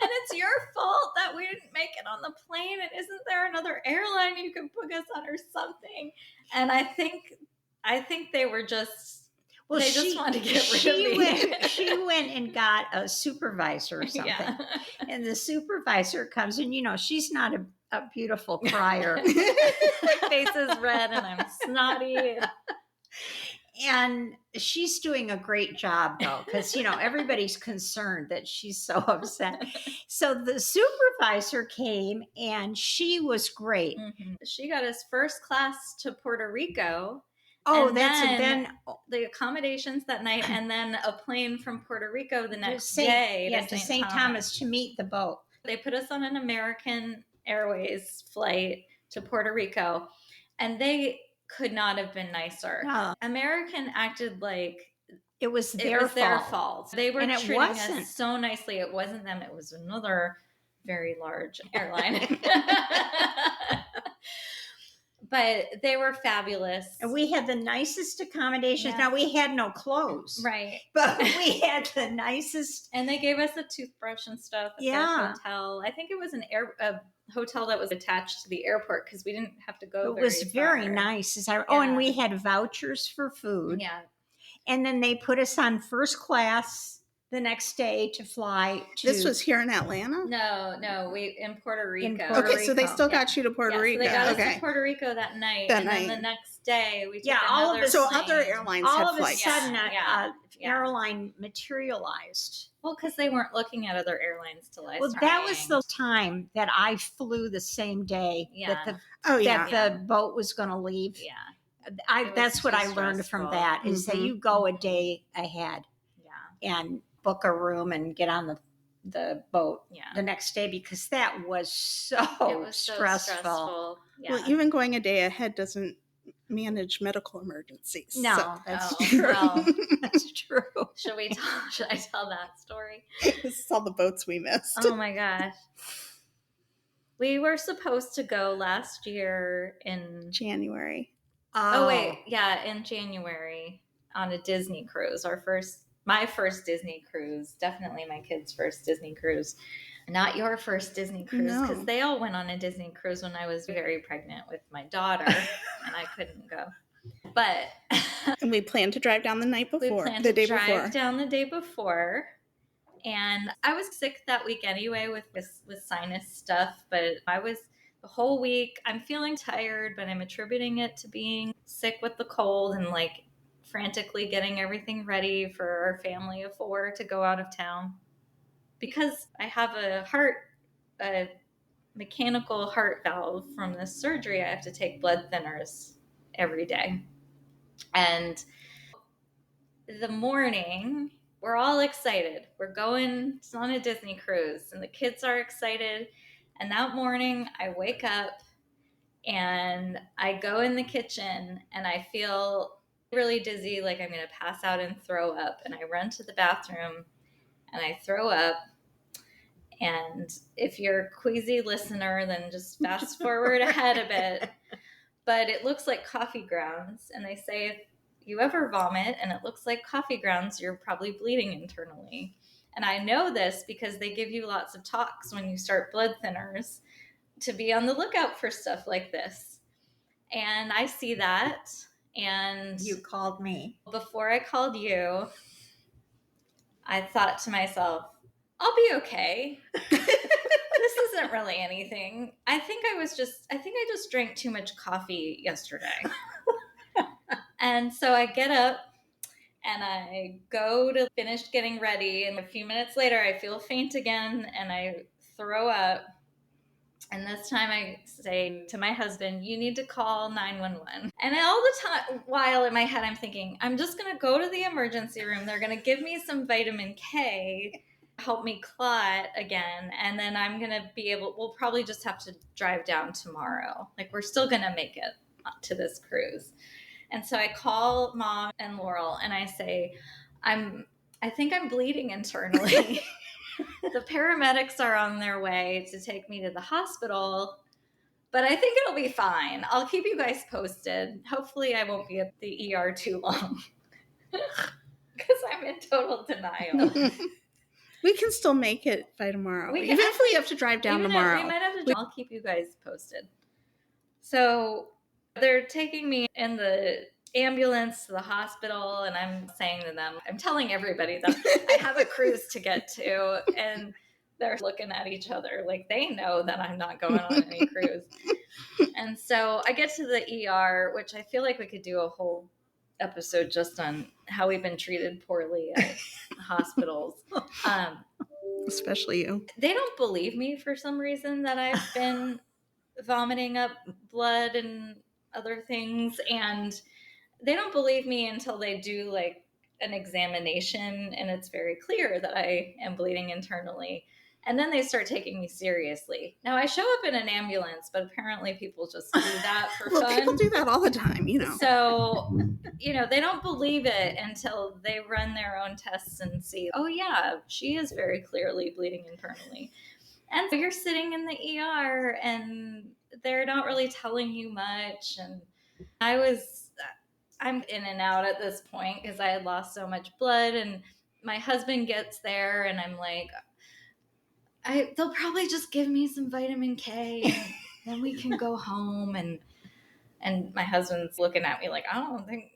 And it's your fault that we didn't make it on the plane. And isn't there another airline you can book us on or something? And I think they were just, they just wanted to get rid of me. She went and got a supervisor or something. Yeah. And the supervisor comes and, she's not a beautiful crier. My face is red and I'm snotty. And she's doing a great job, though, because, everybody's concerned that she's so upset. So the supervisor came and she was great. Mm-hmm. She got us first class to Puerto Rico. Oh, and then the accommodations that night and then a plane from Puerto Rico the next day. To St. Thomas to meet the boat. They put us on an American Airways flight to Puerto Rico and they could not have been nicer. No. American acted like it was their fault. They were treating us so nicely. It wasn't them. It was another very large airline. But they were fabulous. And we had the nicest accommodations. Yeah. Now, we had no clothes. Right. But we had the nicest. And they gave us a toothbrush and stuff at the hotel. I think it was a hotel that was attached to the airport because we didn't have to go. It was very nice. And we had vouchers for food. Yeah. And then they put us on first class the next day to fly to. This was here in Atlanta? No, we in Puerto Rico. Okay, so they still got you to Puerto Rico. So they got us to Puerto Rico that night. Then the next day we took another so other airlines all had of flights. A sudden, airline materialized. Well, because they weren't looking at other airlines till I started. That was the time that I flew the same day that the boat was going to leave. Yeah. That's what I learned from that is that you go a day ahead. Yeah. And book a room and get on the boat the next day because that was so stressful. Yeah. Well, even going a day ahead doesn't manage medical emergencies. No, that's true. Well, that's true. Should I tell that story? This is all the boats we missed. Oh my gosh. We were supposed to go last year in January. In January on a Disney cruise. My first Disney cruise, definitely my kids' first Disney cruise. Not your first Disney cruise, because they all went on a Disney cruise when I was very pregnant with my daughter, and I couldn't go. But and we planned to drive down the day before. Down the day before, and I was sick that week anyway with sinus stuff. But I was the whole week. I'm feeling tired, but I'm attributing it to being sick with the cold and frantically getting everything ready for our family of 4 to go out of town because I have a mechanical heart valve from this surgery. I have to take blood thinners every day. And the morning we're all excited. We're going on a Disney cruise, and the kids are excited. And that morning, I wake up and I go in the kitchen and I feel really dizzy, like I'm going to pass out and throw up. And I run to the bathroom and I throw up. And if you're a queasy listener, then just fast forward ahead a bit. But it looks like coffee grounds. And they say if you ever vomit and it looks like coffee grounds, you're probably bleeding internally. And I know this because they give you lots of talks when you start blood thinners to be on the lookout for stuff like this. And I see that. And you called me. Before I called you, I thought to myself, I'll be okay. This isn't really anything. I think I just drank too much coffee yesterday. And so I get up and I go to finish getting ready. And a few minutes later, I feel faint again and I throw up. And this time I say to my husband, you need to call 911. And all the time, while in my head, I'm thinking, I'm just going to go to the emergency room. They're going to give me some vitamin K, help me clot again. And then I'm going to we'll probably just have to drive down tomorrow. Like, we're still going to make it to this cruise. And so I call Mom and Laurel and I say, I think I'm bleeding internally. The paramedics are on their way to take me to the hospital, but I think it'll be fine. I'll keep you guys posted. Hopefully I won't be at the ER too long because I'm in total denial. We can still make it by tomorrow. Even if we have to drive down tomorrow. We might have to. I'll keep you guys posted. So they're taking me in the ambulance to the hospital, and I'm saying to them, I'm telling everybody that I have a cruise to get to, and they're looking at each other like they know that I'm not going on any cruise. And so I get to the ER, which I feel like we could do a whole episode just on how we've been treated poorly at hospitals. Especially you. They don't believe me for some reason that I've been vomiting up blood and other things, and they don't believe me until they do like an examination and it's very clear that I am bleeding internally. And then they start taking me seriously. Now I show up in an ambulance, but apparently people just do that for fun. People do that all the time, you know. So, they don't believe it until they run their own tests and see, oh yeah, she is very clearly bleeding internally. And so you're sitting in the ER and they're not really telling you much. And I'm in and out at this point because I had lost so much blood, and my husband gets there and I'm like, they'll probably just give me some vitamin K and then we can go home. And my husband's looking at me like, I don't think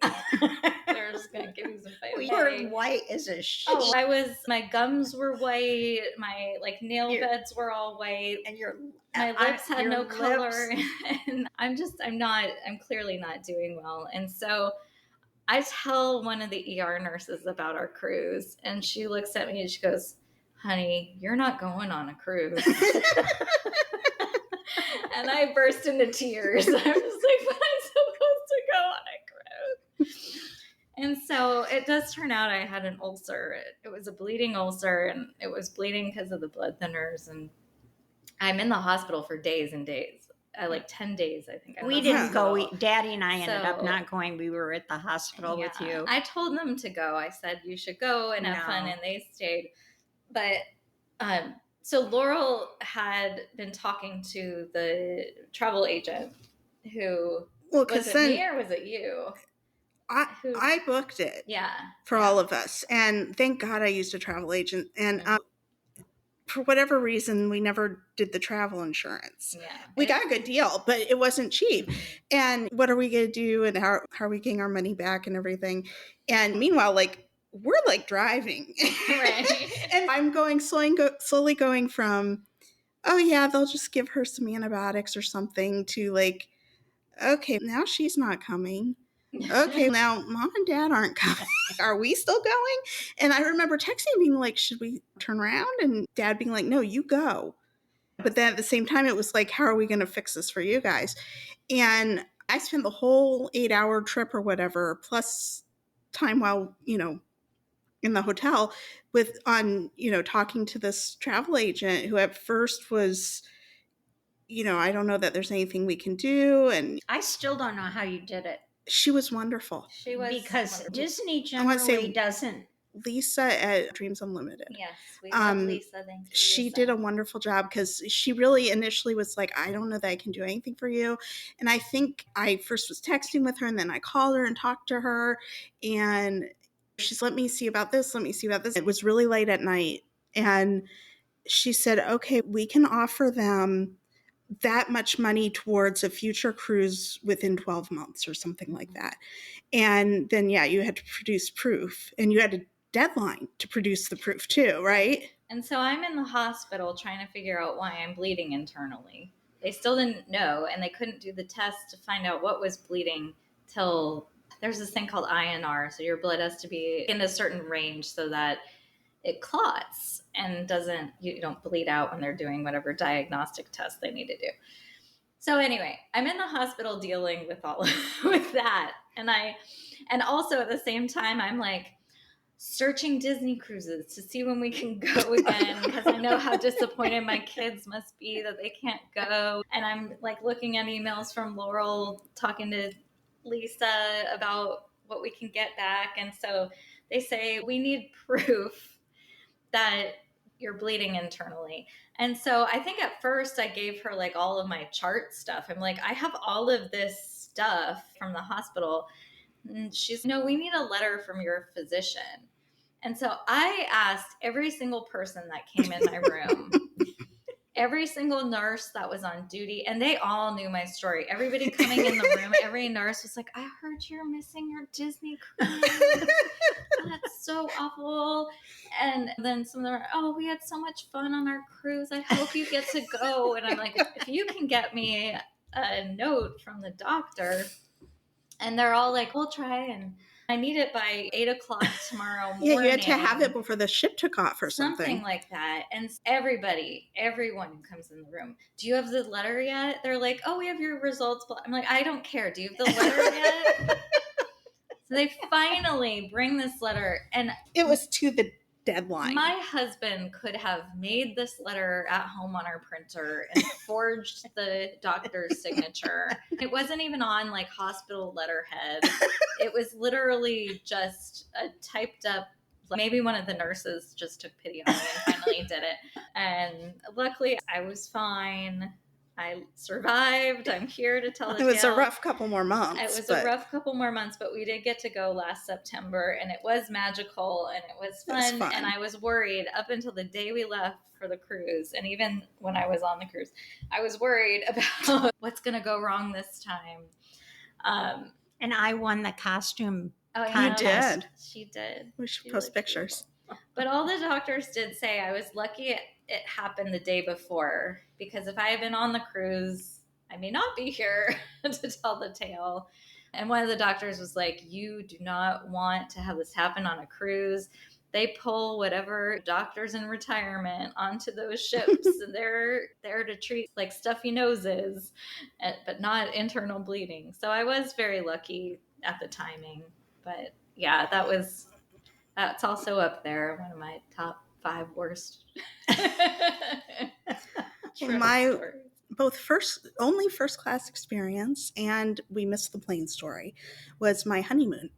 they're just going to give you some vitamin K. You're white as a sheet. Oh, my gums were white. My nail beds were all white. And my lips had no color. And I'm clearly not doing well. And so I tell one of the ER nurses about our cruise, and she looks at me and she goes, honey, you're not going on a cruise. And I burst into tears. I was like, but I'm supposed to go on a cruise. And so it does turn out I had an ulcer. It was a bleeding ulcer, and it was bleeding because of the blood thinners. And I'm in the hospital for days and days. 10 days, I think. We didn't go. Daddy and I ended up not going. We were at the hospital with you. I told them to go. I said, you should go and have fun, and they stayed. But so Laurel had been talking to the travel agent who, was it me or was it you? I booked it. Yeah. For all of us. And thank God I used a travel agent. And for whatever reason, we never did the travel insurance. Yeah. We got a good deal, but it wasn't cheap. And what are we going to do? And how are we getting our money back and everything? And meanwhile, we're driving. Right. And I'm slowly going from, oh yeah, they'll just give her some antibiotics or something, to okay, now she's not coming. Okay, now Mom and Dad aren't coming. Are we still going? And I remember texting being like, should we turn around? And Dad being like, no, you go. But then at the same time, it was like, how are we going to fix this for you guys? And I spent the whole 8-hour trip or whatever, plus time while, in the hotel with on, talking to this travel agent who at first was, I don't know that there's anything we can do. And I still don't know how you did it. She was wonderful. She was because wonderful. Disney generally doesn't. Lisa at Dreams Unlimited. Yes, we love Lisa. Thank you. She Lisa. did a wonderful job because she really initially was like, I don't know that I can do anything for you. And I think I first was texting with her and then I called her and talked to her. And she's, let me see about this. Let me see about this. It was really late at night. And she said, okay, we can offer them that much money towards a future cruise within 12 months or something like that. And then, you had to produce proof and you had a deadline to produce the proof too, right? And so I'm in the hospital trying to figure out why I'm bleeding internally. They still didn't know, and they couldn't do the test to find out what was bleeding till there's this thing called INR. So your blood has to be in a certain range so that it clots and you don't bleed out when they're doing whatever diagnostic test they need to do. So anyway, I'm in the hospital dealing with all with that. And also at the same time, I'm like searching Disney cruises to see when we can go again, because I know how disappointed my kids must be that they can't go. And I'm like looking at emails from Laurel talking to Lisa about what we can get back. And so they say, we need proof that you're bleeding internally. And so I think at first I gave her like all of my chart stuff. I'm like, I have all of this stuff from the hospital. And she's, no, we need a letter from your physician. And so I asked every single person that came in my room, every single nurse that was on duty, and they all knew my story. Everybody coming in the room, every nurse was like, I heard you're missing your Disney cruise. That's so awful. And then some of them are, oh, we had so much fun on our cruise. I hope you get to go. And I'm like, if you can get me a note from the doctor. And they're all like, we'll try. And I need it by 8:00 tomorrow morning. Yeah, you had to have it before the ship took off or something. Something like that. And everyone who comes in the room, do you have the letter yet? They're like, oh, we have your results. I'm like, I don't care. Do you have the letter yet? So they finally bring this letter. And it was to the deadline. My husband could have made this letter at home on our printer and forged the doctor's signature. It wasn't even on like hospital letterhead. It was literally just a typed up, maybe one of the nurses just took pity on me and finally did it. And luckily I was fine. I survived. I'm here to tell the tale. It was a rough couple more months. It was a rough couple more months, but we did get to go last September, and it was magical, and it was fun. And I was worried up until the day we left for the cruise, and even when I was on the cruise, I was worried about what's going to go wrong this time. And I won the costume. Oh, you did. She did. We should post pictures. Beautiful. But all the doctors did say I was lucky it happened the day before, because if I had been on the cruise, I may not be here to tell the tale. And one of the doctors was like, you do not want to have this happen on a cruise. They pull whatever doctors in retirement onto those ships. And they're there to treat like stuffy noses, but not internal bleeding. So I was very lucky at the timing. But yeah, that's also up there. One of my top 5 worst. My only first class experience, and we missed the plane story, was my honeymoon.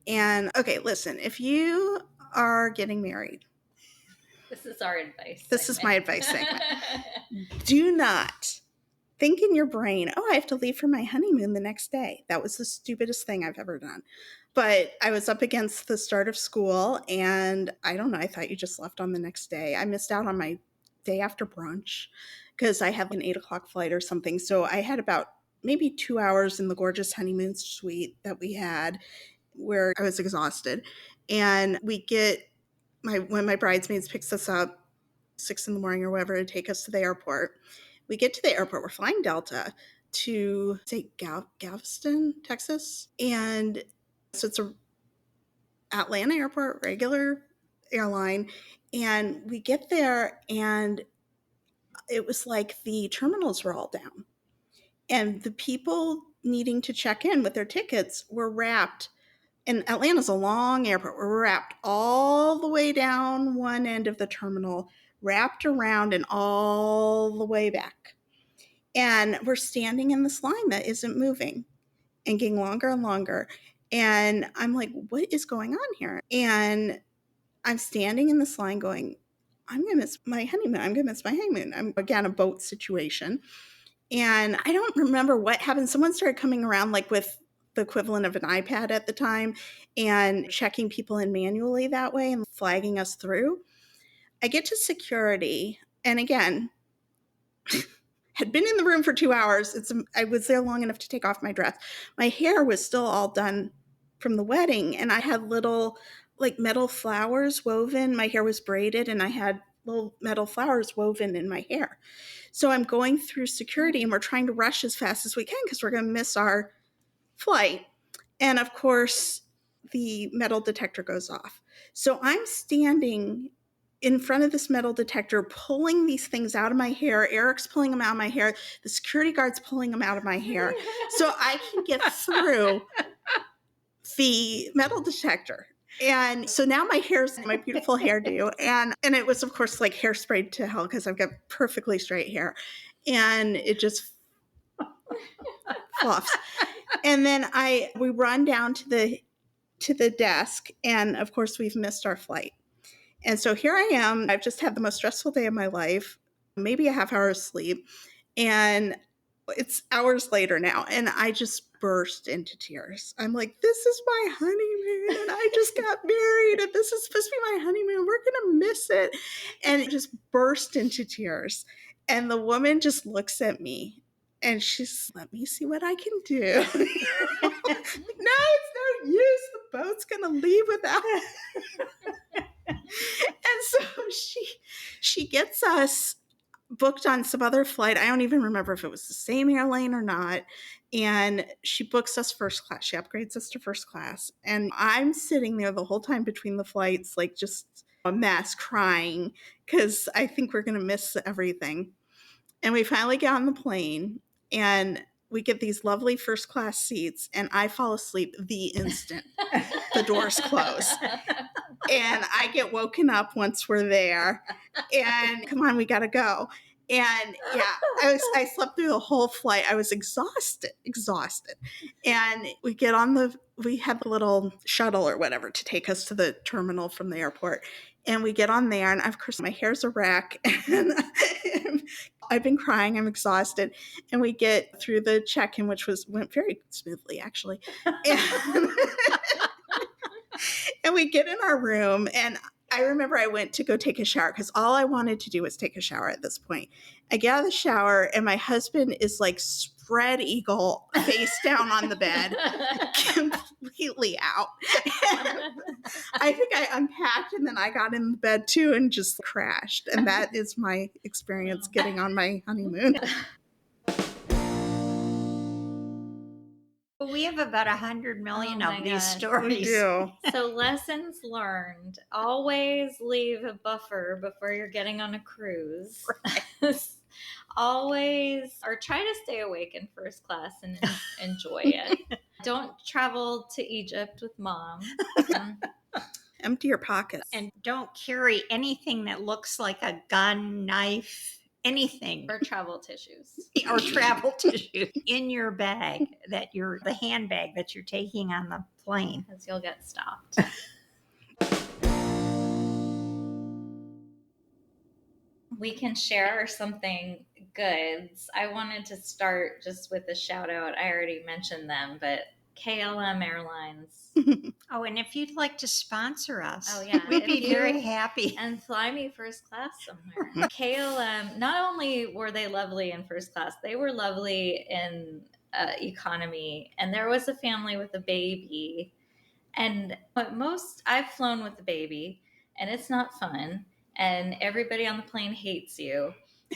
And okay, listen, if you are getting married, this is our advice. This is my advice segment. Do not think in your brain, oh, I have to leave for my honeymoon the next day. That was the stupidest thing I've ever done. But I was up against the start of school, and I don't know, I thought you just left on the next day. I missed out on my day after brunch because I had an 8:00 flight or something. So I had about maybe 2 hours in the gorgeous honeymoon suite that we had where I was exhausted. And we get when my bridesmaids picks us up 6 a.m. or whatever to take us to the airport. We get to the airport. We're flying Delta to, say, Galveston, Texas. And so it's a Atlanta airport, regular airline. And we get there, and it was like the terminals were all down. And the people needing to check in with their tickets were wrapped And Atlanta's a long airport. We're wrapped all the way down one end of the terminal, wrapped around and all the way back. And we're standing in this line that isn't moving and getting longer and longer. And I'm like, what is going on here? And I'm standing in this line going, I'm going to miss my honeymoon. I'm going to miss my honeymoon. I'm, again, a boat situation. And I don't remember what happened. Someone started coming around like with the equivalent of an iPad at the time and checking people in manually that way and flagging us through. I get to security. And again, had been in the room for 2 hours. I was there long enough to take off my dress. My hair was still all done from the wedding, and I had little like metal flowers woven. My hair was braided, and I had little metal flowers woven in my hair. So I'm going through security, and we're trying to rush as fast as we can because we're going to miss our flight. And of course, the metal detector goes off. So I'm standing in front of this metal detector, pulling these things out of my hair. Eric's pulling them out of my hair. The security guard's pulling them out of my hair so I can get through the metal detector. And so now my hair's my beautiful hairdo. And it was, of course, like hairsprayed to hell because I've got perfectly straight hair. And it just fluffs. And then we run down to the desk. And of course, we've missed our flight. And so here I am. I've just had the most stressful day of my life, maybe a half hour of sleep. And it's hours later now. And I just burst into tears. I'm like, this is my honeymoon. And I just got married. And this is supposed to be my honeymoon. We're going to miss it. And it just burst into tears. And the woman just looks at me and she's, let me see what I can do. No, it's no use. The boat's going to leave without. And so she gets us booked on some other flight. I don't even remember if it was the same airline or not. And she books us first class. She upgrades us to first class. And I'm sitting there the whole time between the flights, like just a mess, crying, because I think we're going to miss everything. And we finally get on the plane and we get these lovely first class seats. And I fall asleep the instant the doors close. And I get woken up once we're there. And come on, we got to go. And yeah, I slept through the whole flight. I was exhausted. And we had the little shuttle or whatever to take us to the terminal from the airport. And we get on there, and of course, my hair's a wreck. And I've been crying. I'm exhausted. And we get through the check-in, which went very smoothly, actually. And we get in our room, and I remember I went to go take a shower because all I wanted to do was take a shower at this point. I get out of the shower, and my husband is like spread eagle, face down on the bed, completely out. I think I unpacked, and then I got in the bed too and just crashed. And that is my experience getting on my honeymoon. We have about 100 million of these God. stories. We do. So lessons learned. Always leave a buffer before you're getting on a cruise. Right. Always, or try to stay awake in first class and enjoy it. Don't travel to Egypt with mom. Empty your pockets. And don't carry anything that looks like a gun, knife, anything. Or travel tissues. Or travel tissue in your bag, the handbag that you're taking on the plane. Because you'll get stopped. We can share something goods. I wanted to start just with a shout out. I already mentioned them, but KLM Airlines. Oh, and if you'd like to sponsor us, oh yeah, we'd be very happy. And fly me first class somewhere. KLM, not only were they lovely in first class, they were lovely in economy. And there was a family with a baby. And I've flown with a baby, and it's not fun. And everybody on the plane hates you.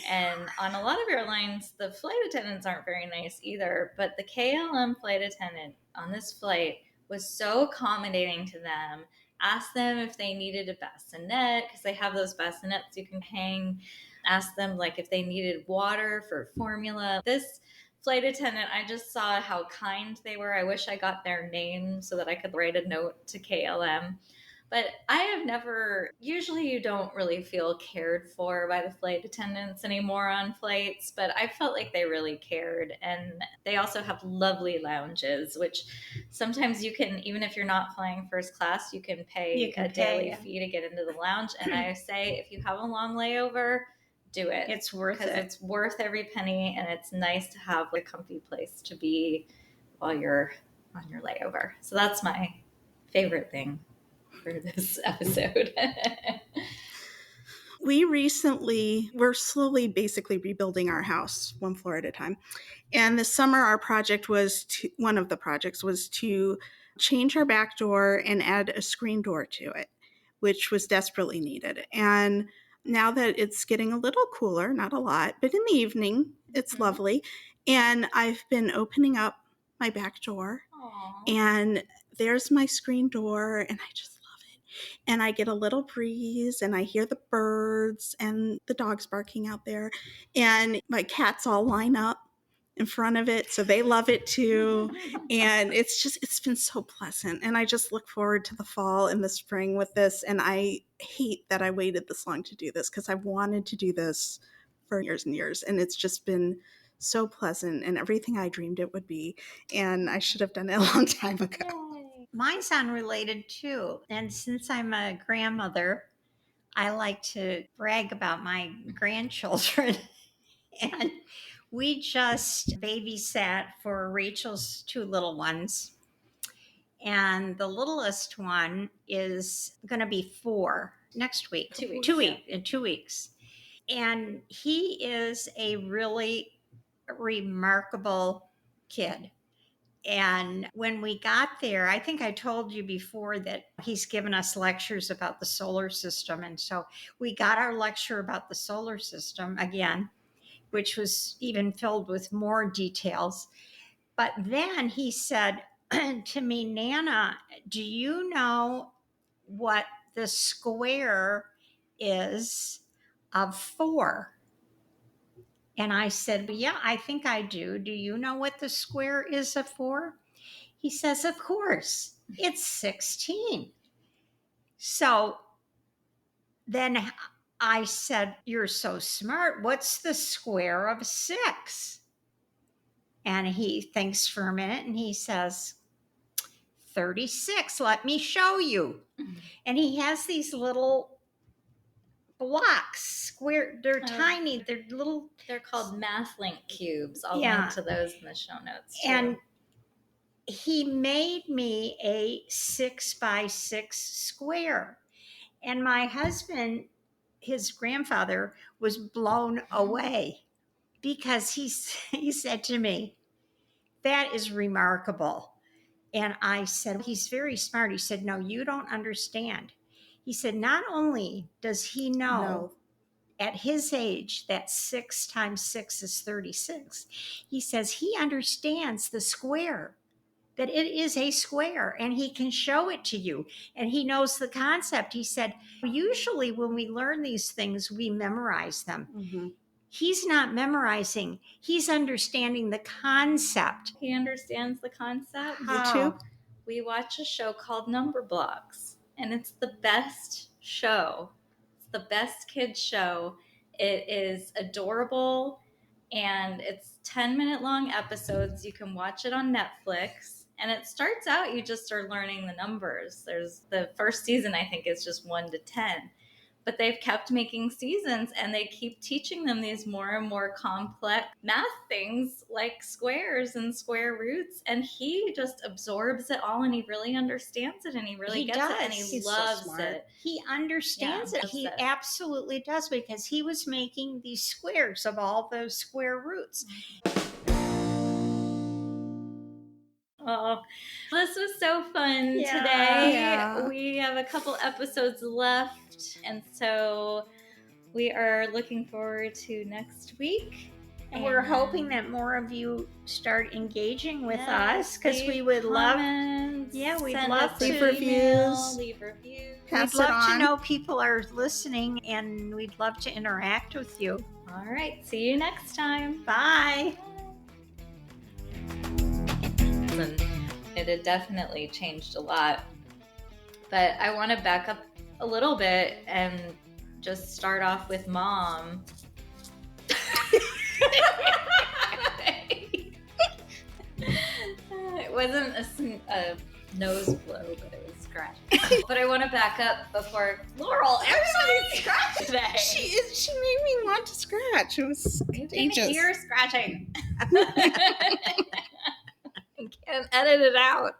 And on a lot of airlines, the flight attendants aren't very nice either. But the KLM flight attendant on this flight was so accommodating to them. Asked them if they needed a bassinet, because they have those bassinets you can hang. Asked them like if they needed water for formula. This flight attendant, I just saw how kind they were. I wish I got their name so that I could write a note to KLM. But I have never, usually you don't really feel cared for by the flight attendants anymore on flights, but I felt like they really cared. And they also have lovely lounges, which sometimes you can, even if you're not flying first class, you can pay a daily fee to get into the lounge. And I say, if you have a long layover, do it. It's worth it. Because it's worth every penny, and it's nice to have a comfy place to be while you're on your layover. So that's my favorite thing for this episode. We're slowly basically rebuilding our house one floor at a time. And this summer, one of the projects was to change our back door and add a screen door to it, which was desperately needed. And now that it's getting a little cooler, not a lot, but in the evening, it's lovely. And I've been opening up my back door. Aww. And there's my screen door, and I just love it. And I get a little breeze, and I hear the birds and the dogs barking out there. And my cats all line up in front of it, so they love it too. And it's been so pleasant. And I just look forward to the fall and the spring with this. And I hate that I waited this long to do this, because I've wanted to do this for years and years. And it's just been so pleasant and everything I dreamed it would be. And I should have done it a long time ago. Yay. Mine's unrelated too. And since I'm a grandmother, I like to brag about my grandchildren. And we just babysat for Rachel's two little ones. And the littlest one is going to be 4 next week. 2 weeks. In 2 weeks. And he is a really remarkable kid. And when we got there, I think I told you before that he's given us lectures about the solar system. And so we got our lecture about the solar system again, which was even filled with more details. But then he said to me, Nana, do you know what the square is of 4? And I said, yeah, I think I do. Do you know what the square is of 4? He says, of course, it's 16. So then I said, you're so smart. What's the square of 6? And he thinks for a minute and he says, 36. Let me show you. And he has these little blocks, square. They're tiny. They're little. They're called MathLink cubes. I'll link to those in the show notes too. And he made me a 6x6 square. And my husband, his grandfather, was blown away because he said to me, that is remarkable. And I said, he's very smart. He said, no, you don't understand. He said, not only does he know at his age that 6 times 6 is 36, he says he understands the square, that it is a square, and he can show it to you. And he knows the concept. He said, usually when we learn these things, we memorize them. Mm-hmm. He's not memorizing. He's understanding the concept. He understands the concept. YouTube. We watch a show called Number Blocks, and it's the best show. It's the best kids show. It is adorable, and it's 10-minute long episodes. You can watch it on Netflix. And it starts out, you just are learning the numbers. There's the first season, I think, is just 1 to 10. But they've kept making seasons, and they keep teaching them these more and more complex math things like squares and square roots. And he just absorbs it all, and he really understands it, and he really gets it, and he loves it. He understands it. He absolutely does, because he was making these squares of all those square roots. Oh, this was so fun today. Yeah. We have a couple episodes left, and so we are looking forward to next week. And we're hoping that more of you start engaging with us, because we would love. Yeah, we'd love to leave reviews. Leave reviews. Pass we'd love it on. to know people are listening, and we'd love to interact with you. All right. See you next time. Bye. Bye. and it had definitely changed a lot. But I want to back up a little bit and just start off with Mom. It wasn't a nose blow, but it was scratch. But I want to back up before Laurel. Everybody's scratched today. She made me want to scratch. It was You contagious. can hear scratching. I can't edit it out.